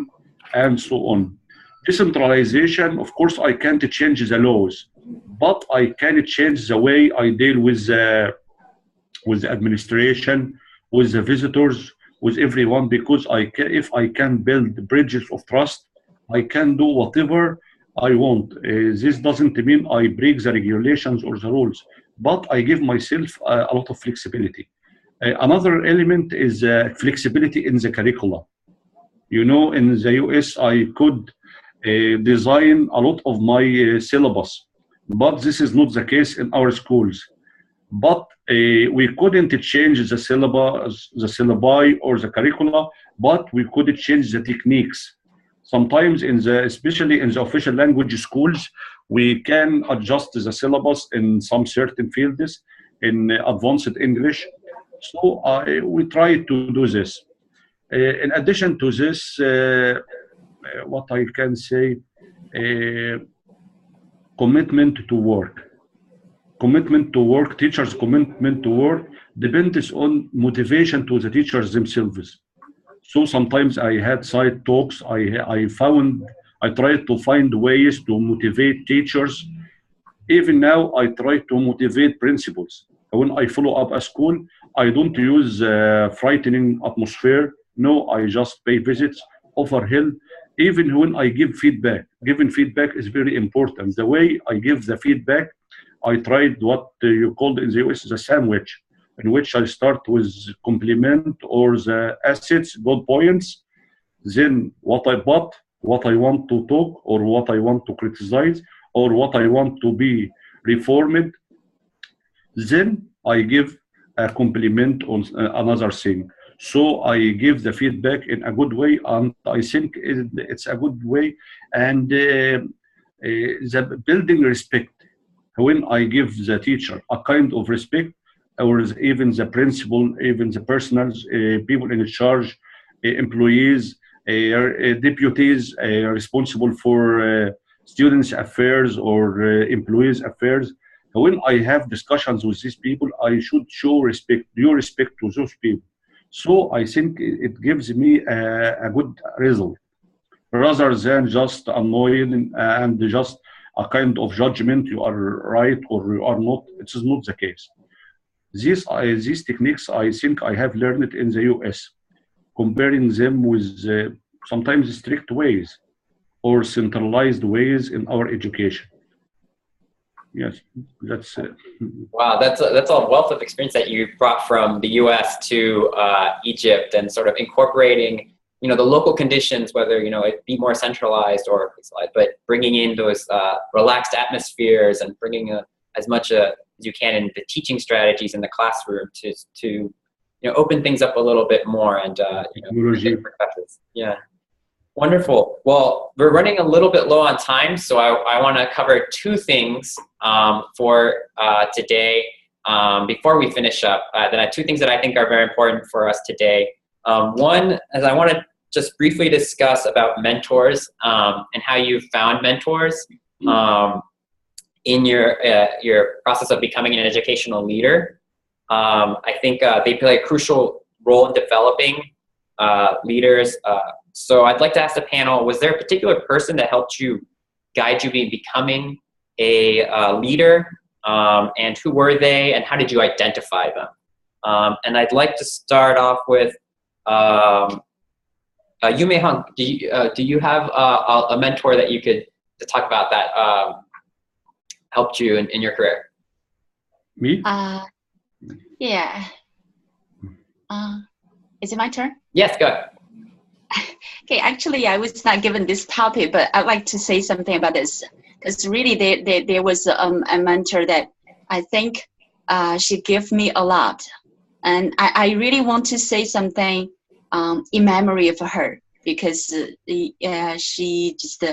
and so on. Decentralization, of course, I can't change the laws, but I can change the way I deal with the administration, with the visitors, with everyone, because if I can build bridges of trust, I can do whatever I want. This doesn't mean I break the regulations or the rules, but I give myself a lot of flexibility. Another element is flexibility in the curricula. You know, in the US, I could design a lot of my syllabus, but this is not the case in our schools. But we couldn't change the syllabus, the syllabi or the curricula, but we could change the techniques. Sometimes especially in the official language schools, we can adjust the syllabus in some certain fields in advanced English. So we try to do this. In addition to this, what I can say, commitment to work. Commitment to work, teachers' commitment to work depends on motivation to the teachers themselves. So sometimes I had side talks. I tried to find ways to motivate teachers. Even now, I try to motivate principals. When I follow up a school, I don't use frightening atmosphere. No, I just pay visits, offer help. Even when I give feedback, giving feedback is very important. The way I give the feedback, I tried what you called in the US the sandwich, in which I start with compliment or the assets, good points, then what I want to talk or what I want to criticize or what I want to be reformed, then I give a compliment on another thing. So I give the feedback in a good way, and I think it's a good way, and the building respect. When I give the teacher a kind of respect, or even the principal, even the personals, people in charge, employees, deputies responsible for students' affairs or employees' affairs, when I have discussions with these people, I should show respect, due respect to those people. So I think it gives me a good result, rather than just annoying and just a kind of judgment, you are right or you are not. It is not the case. These techniques, I think I have learned it in the US, comparing them with sometimes strict ways or centralized ways in our education. Yes, that's Wow, that's a wealth of experience that you brought from the US to Egypt, and sort of incorporating, you know, the local conditions, whether, you know, it be more centralized or, but bringing in those relaxed atmospheres and bringing as much as you can in the teaching strategies in the classroom to you know, open things up a little bit more, and you know, different methods. Yeah. Wonderful. Well, we're running a little bit low on time, so I want to cover two things for today before we finish up. Two things that I think are very important for us today. One is I want to just briefly discuss about mentors and how you found mentors in your process of becoming an educational leader. I think they play a crucial role in developing leaders. So I'd like to ask the panel, was there a particular person that helped you, guide you in becoming a leader? And who were they, and how did you identify them? And I'd like to start off with Meihong. Do you have a mentor that you could talk about that helped you in your career? Me? Yeah. Is it my turn? Yes, go ahead. Okay, actually, I was not given this topic, but I'd like to say something about this. Because really, there was a mentor that I think she gave me a lot. And I really want to say something in memory of her. because she just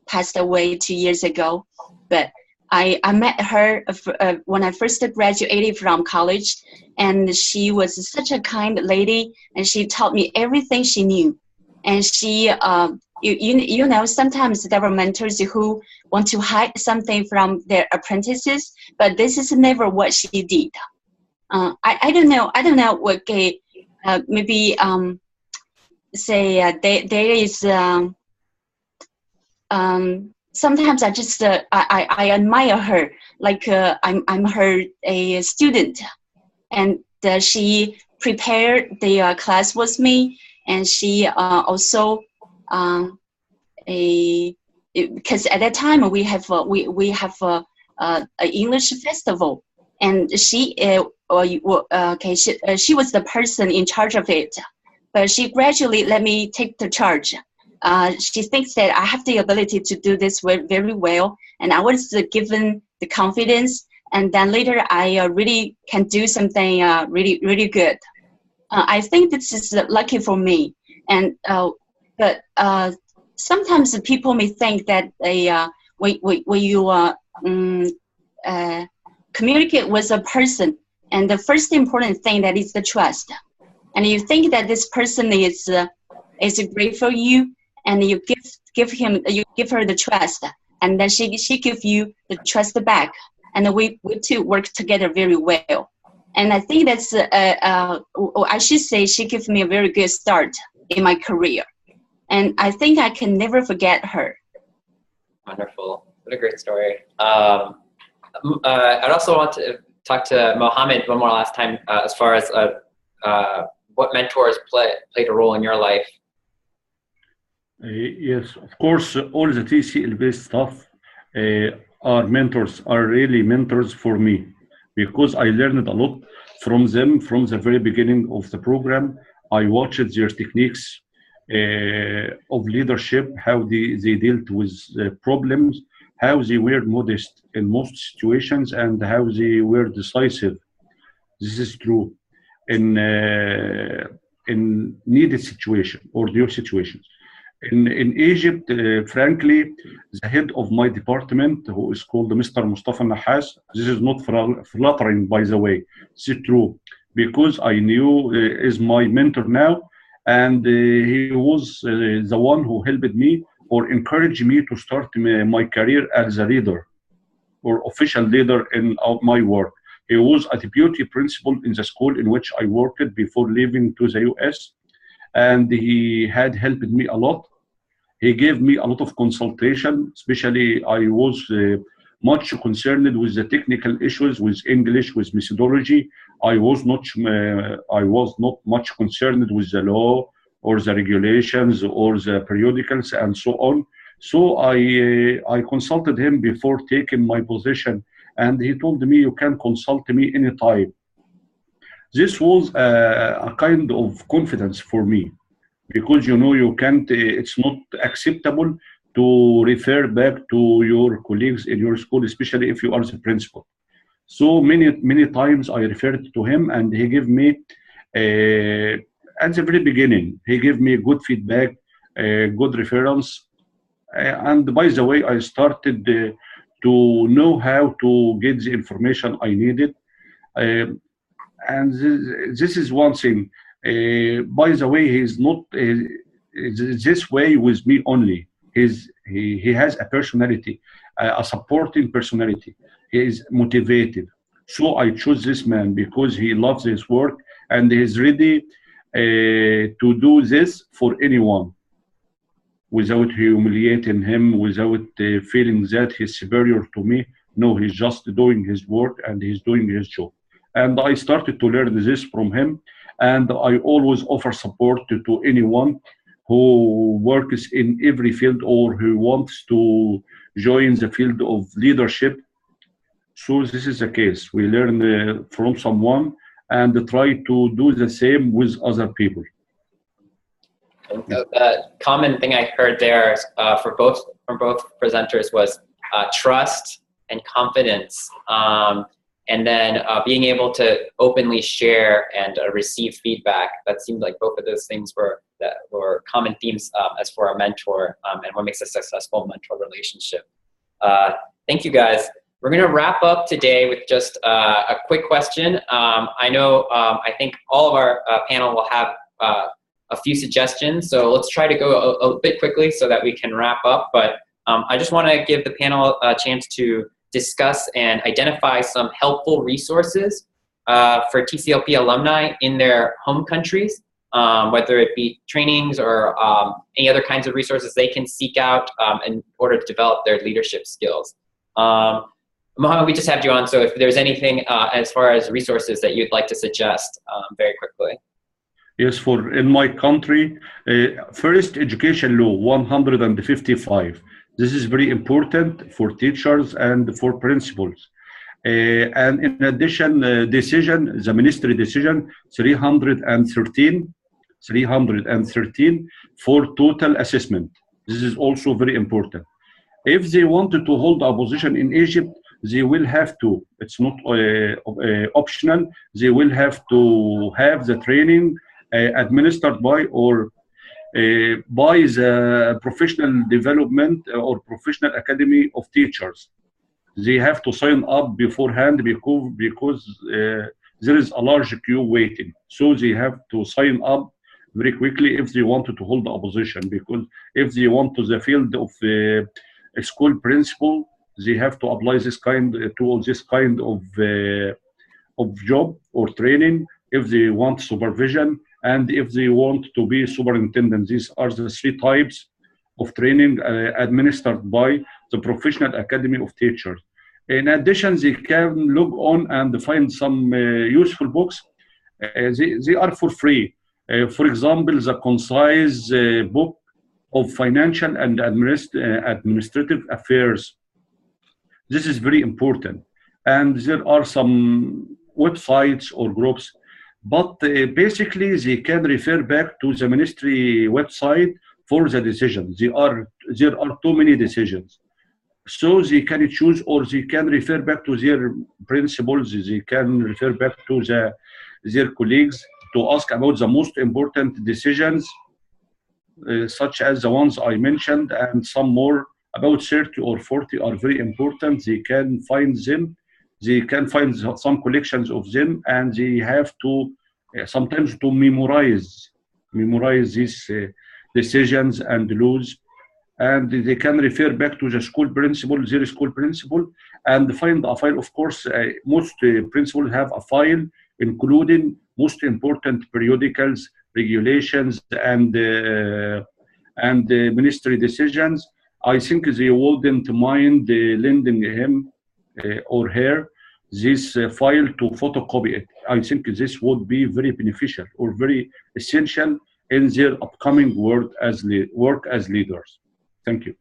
passed away 2 years ago. But I met her when I first graduated from college, and she was such a kind lady, and she taught me everything she knew. And she, you know, sometimes there are mentors who want to hide something from their apprentices, but this is never what she did. I don't know what maybe say there is. Sometimes I just I admire her, like I'm her a student, and she prepared the class with me, and she also because at that time we have a English festival, and she she was the person in charge of it, but she gradually let me take the charge. She thinks that I have the ability to do this very well, and I was given the confidence, and then later I really can do something really good. I think this is lucky for me, and but sometimes people may think that when you communicate with a person, and the first important thing that is the trust, and you think that this person is great for you, and you give her the trust, and then she give you the trust back, and we two work together very well. And I think that's I should say she gave me a very good start in my career, and I think I can never forget her. Wonderful. What a great story. I'd also want to talk to Mohamed one more last time as far as what mentors played a role in your life. Yes, of course, all the TCLP staff are mentors, are really mentors for me, because I learned a lot from them from the very beginning of the program. I watched their techniques of leadership, how they dealt with problems, how they were modest in most situations, and how they were decisive. This is true in needed situation or new situations. In Egypt, frankly, the head of my department, who is called Mr. Mustafa Nahas, this is not flattering, by the way, it's true, because I knew is my mentor now, and he was the one who helped me or encouraged me to start my career as a leader or official leader in my work. He was a deputy principal in the school in which I worked before leaving to the US, and he had helped me a lot. He gave me a lot of consultation, especially I was much concerned with the technical issues with English, with methodology. I was not much concerned with the law or the regulations or the periodicals and so on. So I consulted him before taking my position, and he told me, you can consult me anytime. This was a kind of confidence for me, because you can't, it's not acceptable to refer back to your colleagues in your school, especially if you are the principal. So many times I referred to him, and he gave me at the very beginning, he gave me good feedback, good reference. And by the way, I started to know how to get the information I needed. And this is one thing. By the way, he's not this way with me only. He has a personality, a supporting personality. He is motivated. So I chose this man because he loves his work, and he's ready to do this for anyone, without humiliating him, without feeling that he's superior to me. No, he's just doing his work and he's doing his job. And I started to learn this from him. And I always offer support to anyone who works in every field or who wants to join the field of leadership. So this is the case. We learn from someone and try to do the same with other people. The common thing I heard there from both presenters was trust and confidence, and then being able to openly share and receive feedback. That seemed like both of those things were common themes as for our mentor and what makes a successful mentor relationship. Thank you, guys. We're going to wrap up today with just a quick question. I think all of our panel will have a few suggestions, so let's try to go a bit quickly so that we can wrap up. But I just want to give the panel a chance to discuss and identify some helpful resources for TCLP alumni in their home countries, whether it be trainings or any other kinds of resources they can seek out in order to develop their leadership skills. Mohamed, we just had you on, so if there's anything as far as resources that you'd like to suggest very quickly. Yes, in my country, first education law 155. This is very important for teachers and for principals. And in addition, the ministry decision 313 for total assessment. This is also very important. If they wanted to hold a position in Egypt, they will have to, it's not optional, they will have to have the training administered by the professional development or professional academy of teachers. They have to sign up beforehand because there is a large queue waiting. So they have to sign up very quickly if they wanted to hold a position, because if they want to the field of a school principal, they have to apply this kind of job or training. If they want supervision and if they want to be superintendent, these are the three types of training administered by the Professional Academy of Teachers. In addition, they can log on and find some useful books. They are for free. For example, the concise book of financial and administrative affairs. This is very important. And there are some websites or groups, but basically they can refer back to the ministry website for the decision. There are too many decisions. So they can choose, or they can refer back to their principals, they can refer back to their colleagues to ask about the most important decisions, such as the ones I mentioned, and some more, about 30 or 40 are very important. They can find them. They can find some collections of them, and they have to sometimes to memorize these decisions and laws. And they can refer back to the school principal, their school principal, and find a file. Of course, most principals have a file including most important periodicals, regulations, and ministry decisions. I think they wouldn't mind lending him or her this file to photocopy it. I think this would be very beneficial or very essential in their upcoming work as leaders. Thank you.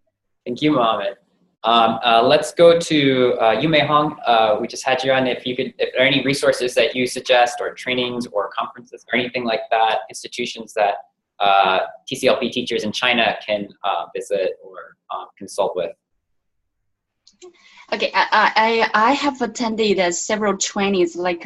Thank you, Mohamed. Let's go to you, Meihong. We just had you on. If there are any resources that you suggest, or trainings or conferences or anything like that, institutions that TCLP teachers in China can visit or consult with. Okay, I have attended several trainings. Like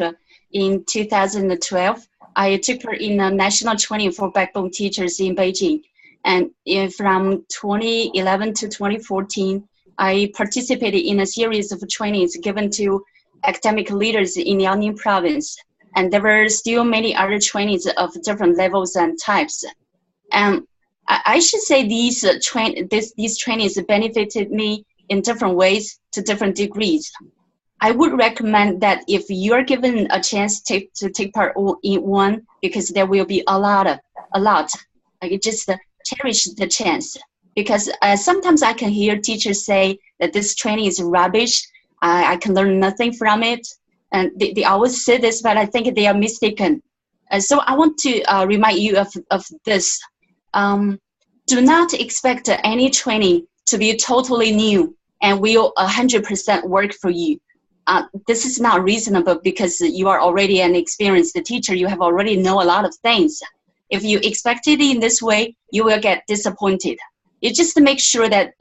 in 2012, I took part in a national training for backbone teachers in Beijing. And from 2011 to 2014, I participated in a series of trainings given to academic leaders in Liaoning province. And there were still many other trainings of different levels and types. And I should say these trainings benefited me in different ways to different degrees. I would recommend that if you are given a chance to take part in one, because there will be a lot, like just cherish the chance. Because sometimes I can hear teachers say that this training is rubbish, I can learn nothing from it. And they always say this, but I think they are mistaken. So I want to remind you of this. Do not expect any training to be totally new and will 100% work for you. This is not reasonable because you are already an experienced teacher. You have already know a lot of things. If you expect it in this way, you will get disappointed. You just make sure that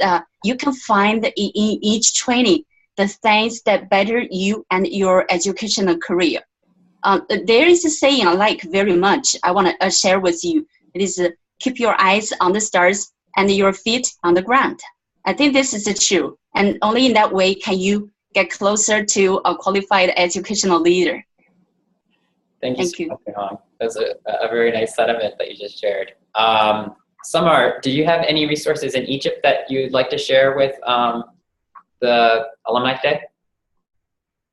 you can find in each training the things that better you and your educational career. There is a saying I like very much. I want to share with you. It is, keep your eyes on the stars and your feet on the ground. I think this is true. And only in that way can you get closer to a qualified educational leader. Thank you. Meihong. That's a very nice sentiment that you just shared. Samar, do you have any resources in Egypt that you'd like to share with the Alumni Day?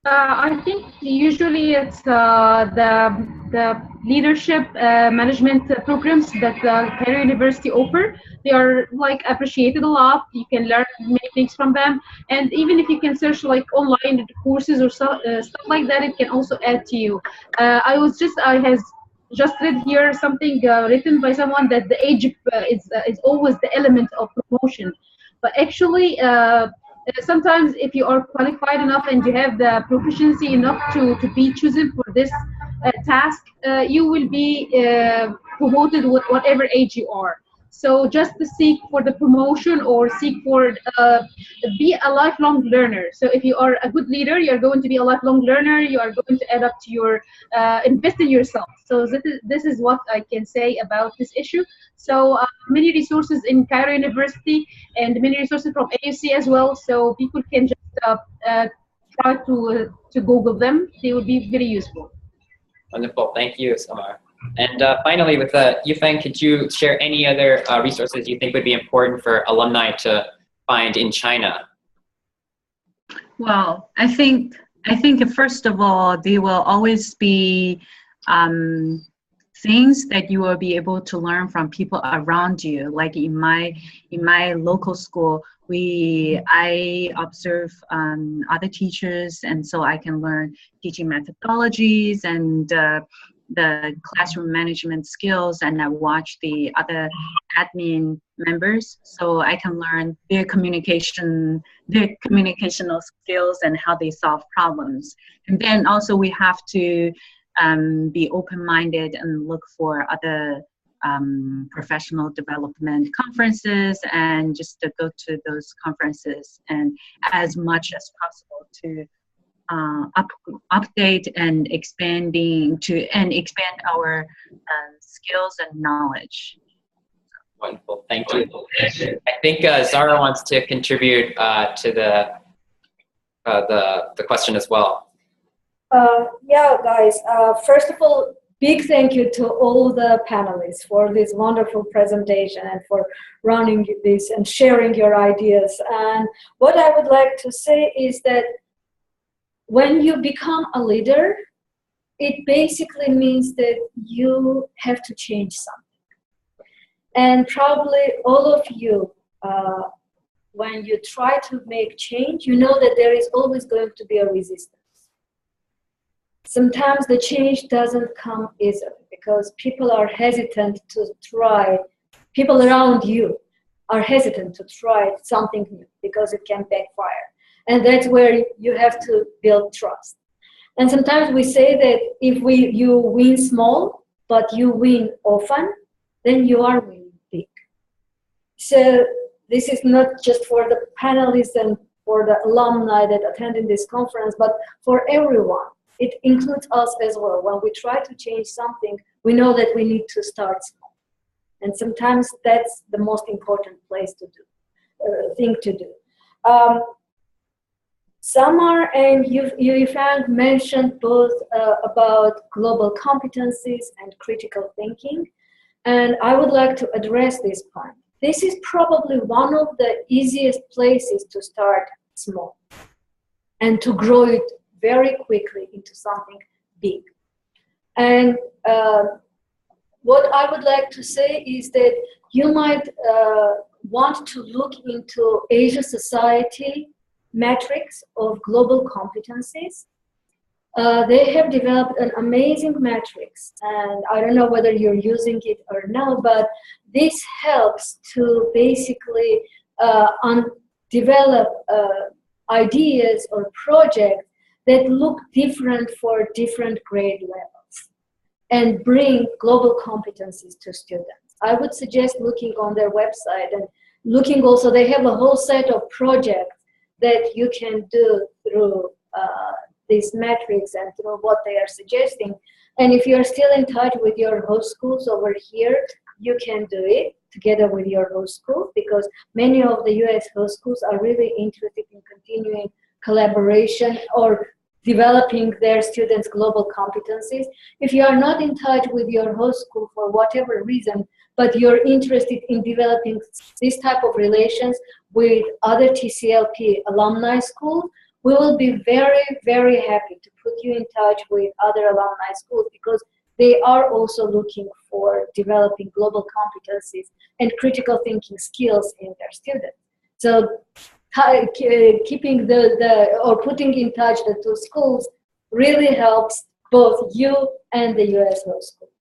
I think usually it's the leadership management programs that Cairo University offer. They are like appreciated a lot. You can learn many things from them, and even if you can search like online courses or stuff like that, it can also add to you. I has just read here something written by someone that the age is always the element of promotion, but actually. Sometimes if you are qualified enough and you have the proficiency enough to be chosen for this task, you will be promoted with whatever age you are. So just to seek for the promotion or seek for, be a lifelong learner. So if you are a good leader, you're going to be a lifelong learner, you are going to add up to your, invest in yourself. So this is what I can say about this issue. So many resources in Cairo University and many resources from AUC as well. So people can just try to Google them. They will be very useful. Wonderful, thank you, Samar. And finally, with Yifang, could you share any other resources you think would be important for alumni to find in China? Well, I think first of all, there will always be things that you will be able to learn from people around you. Like in my local school, I observe other teachers, and so I can learn teaching methodologies and the classroom management skills, and I watch the other admin members, so I can learn their communicational skills and how they solve problems. And then also we have to be open-minded and look for other professional development conferences, and just to go to those conferences and as much as possible to update and expand our skills and knowledge. Wonderful, thank you. I think Zara wants to contribute to the question as well. Yeah, guys. First of all, big thank you to all the panelists for this wonderful presentation and for running this and sharing your ideas. And what I would like to say is that when you become a leader, it basically means that you have to change something. And probably all of you, when you try to make change, you know that there is always going to be a resistance. Sometimes the change doesn't come easily because people are hesitant to try, people around you are hesitant to try something new because it can backfire. And that's where you have to build trust. And sometimes we say that if you win small, but you win often, then you are winning big. So this is not just for the panelists and for the alumni that attended this conference, but for everyone. It includes us as well. When we try to change something, we know that we need to start small. And sometimes that's the most important place to do, thing to do. Samar and Yifang mentioned both about global competencies and critical thinking, and I would like to address this point. This is probably one of the easiest places to start small and to grow it very quickly into something big. And what I would like to say is that you might want to look into Asia Society metrics of global competencies. They have developed an amazing matrix, and I don't know whether you're using it or not, but this helps to basically develop ideas or projects that look different for different grade levels and bring global competencies to students. I would suggest looking on their website and looking also, they have a whole set of projects that you can do through these metrics and through what they are suggesting. And if you're still in touch with your host schools over here, you can do it together with your host school, because many of the U.S. host schools are really interested in continuing collaboration or developing their students' global competencies. If you are not in touch with your host school for whatever reason, but you're interested in developing this type of relations with other TCLP alumni schools, we will be very, very happy to put you in touch with other alumni schools, because they are also looking for developing global competencies and critical thinking skills in their students. So keeping or putting in touch the two schools really helps both you and the U.S. host school.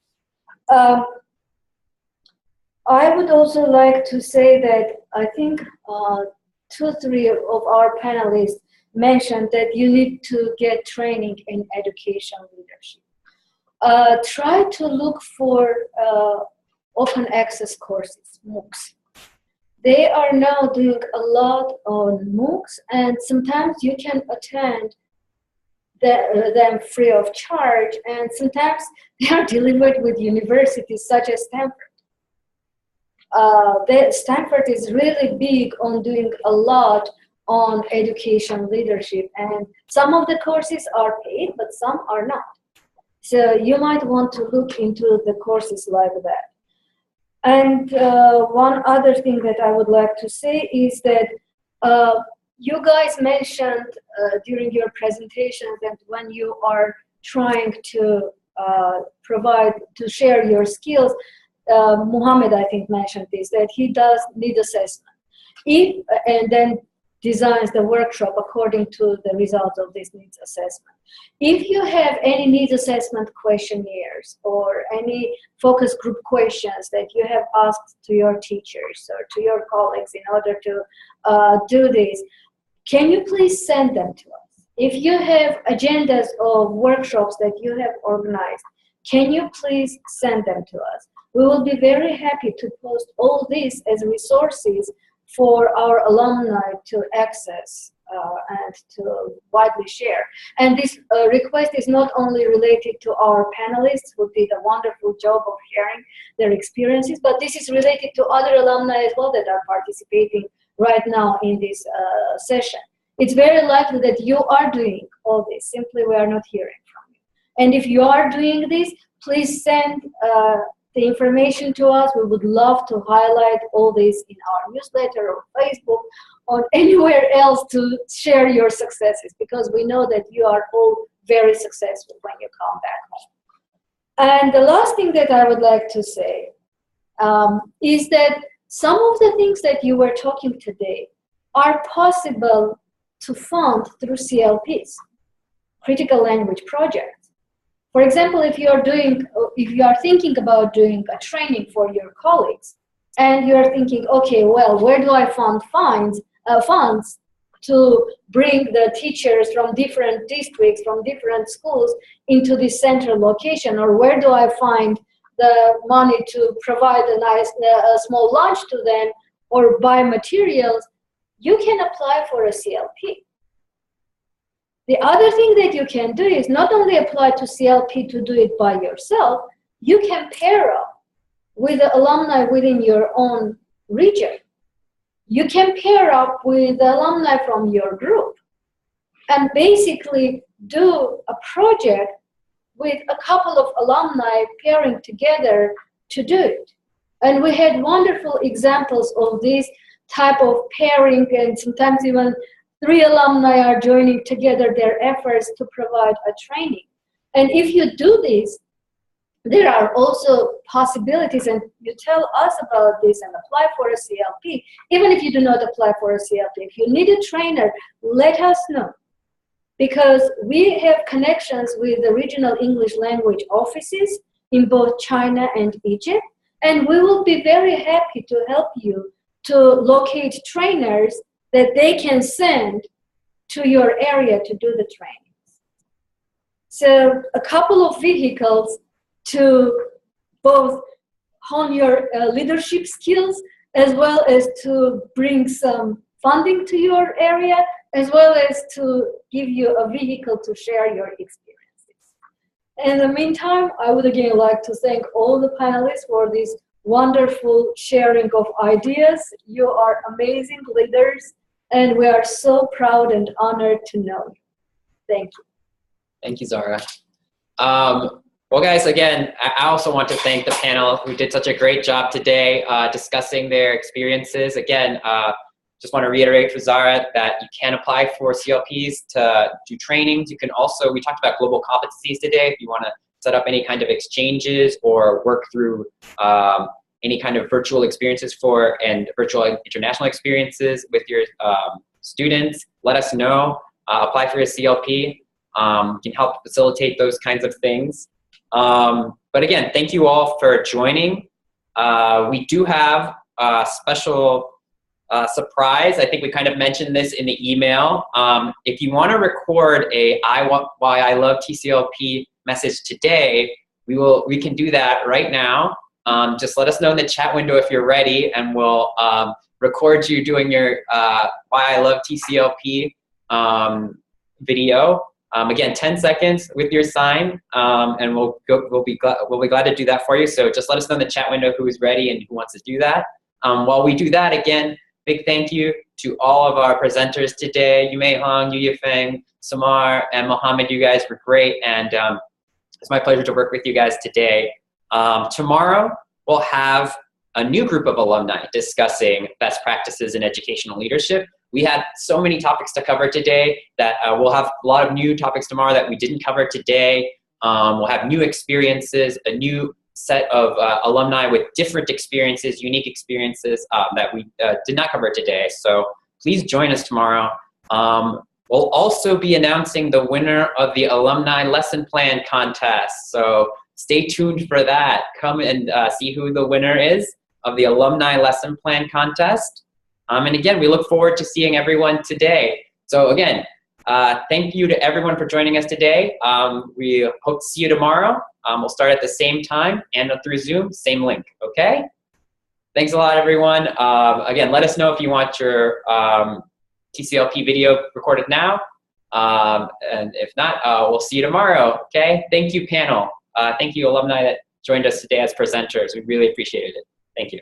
I would also like to say that I think 2-3 of our panelists mentioned that you need to get training in education leadership. Try to look for open access courses, MOOCs. They are now doing a lot on MOOCs, and sometimes you can attend them free of charge, and sometimes they are delivered with universities such as Stanford. Stanford is really big on doing a lot on education leadership, and some of the courses are paid, but some are not. So you might want to look into the courses like that. And one other thing that I would like to say is that you guys mentioned during your presentations that when you are trying to share your skills, Mohamed, I think, mentioned this, that he does need assessment. And then designs the workshop according to the results of this needs assessment. If you have any needs assessment questionnaires or any focus group questions that you have asked to your teachers or to your colleagues in order to do this, can you please send them to us? If you have agendas of workshops that you have organized, can you please send them to us? We will be very happy to post all these as resources for our alumni to access and to widely share. And this request is not only related to our panelists who did a wonderful job of sharing their experiences, but this is related to other alumni as well that are participating right now in this session. It's very likely that you are doing all this, simply we are not hearing from you. And if you are doing this, please send the information to us. We would love to highlight all this in our newsletter or Facebook or anywhere else to share your successes, because we know that you are all very successful when you come back home. And the last thing that I would like to say is that some of the things that you were talking today are possible to fund through CLPs, critical language projects. For example, if you are thinking about doing a training for your colleagues, and you are thinking, okay, well, where do I find funds to bring the teachers from different districts, from different schools into this central location, or where do I find the money to provide a small lunch to them or buy materials? You can apply for a CLP. The other thing that you can do is not only apply to CLP to do it by yourself, you can pair up with the alumni within your own region. You can pair up with the alumni from your group and basically do a project with a couple of alumni pairing together to do it. And we had wonderful examples of this type of pairing, and sometimes even 3 alumni are joining together their efforts to provide a training. And if you do this, there are also possibilities, and you tell us about this and apply for a CLP. Even if you do not apply for a CLP, if you need a trainer, let us know. Because we have connections with the regional English language offices in both China and Egypt, and we will be very happy to help you to locate trainers that they can send to your area to do the trainings. So a couple of vehicles to both hone your leadership skills, as well as to bring some funding to your area, as well as to give you a vehicle to share your experiences. In the meantime, I would again like to thank all the panelists for this wonderful sharing of ideas. You are amazing leaders, and we are so proud and honored to know you. Thank you. Thank you, Zara. Well, guys, again, I also want to thank the panel who did such a great job today discussing their experiences. Again, just want to reiterate for Zara that you can apply for CLPs to do trainings. You can also, we talked about global competencies today, if you want to set up any kind of exchanges or work through any kind of virtual experiences and virtual international experiences with your students, let us know. Apply for your CLP. Can help facilitate those kinds of things. But again, thank you all for joining. We do have a special surprise. I think we kind of mentioned this in the email. If you want to record a why I love TCLP message today, we can do that right now. Just let us know in the chat window if you're ready, and we'll record you doing your why I love TCLP video. Again, 10 seconds with your sign, and we'll be glad to do that for you. So just let us know in the chat window who is ready and who wants to do that. While we do that, again, big thank you to all of our presenters today. Meihong, Yifang, Samar, and Mohamed. You guys were great, and it's my pleasure to work with you guys today. Tomorrow, we'll have a new group of alumni discussing best practices in educational leadership. We had so many topics to cover today that we'll have a lot of new topics tomorrow that we didn't cover today. We'll have new experiences, a new set of alumni with different experiences, unique experiences that we did not cover today. So please join us tomorrow. We'll also be announcing the winner of the Alumni Lesson Plan Contest. So stay tuned for that. Come and see who the winner is of the Alumni Lesson Plan Contest. And again, we look forward to seeing everyone today. So again, thank you to everyone for joining us today. We hope to see you tomorrow. We'll start at the same time and through Zoom, same link, okay? Thanks a lot, everyone. Again, let us know if you want your TCLP video recorded now. And if not, we'll see you tomorrow, okay? Thank you, panel. Thank you, alumni that joined us today as presenters. We really appreciated it. Thank you.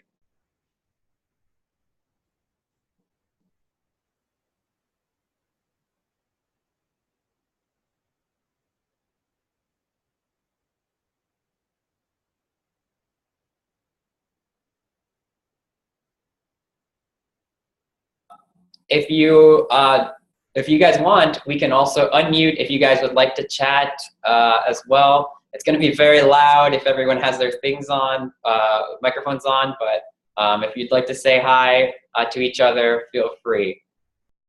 If you guys want, we can also unmute if you guys would like to chat as well. It's going to be very loud if everyone has their things on, microphones on, but if you'd like to say hi to each other, feel free.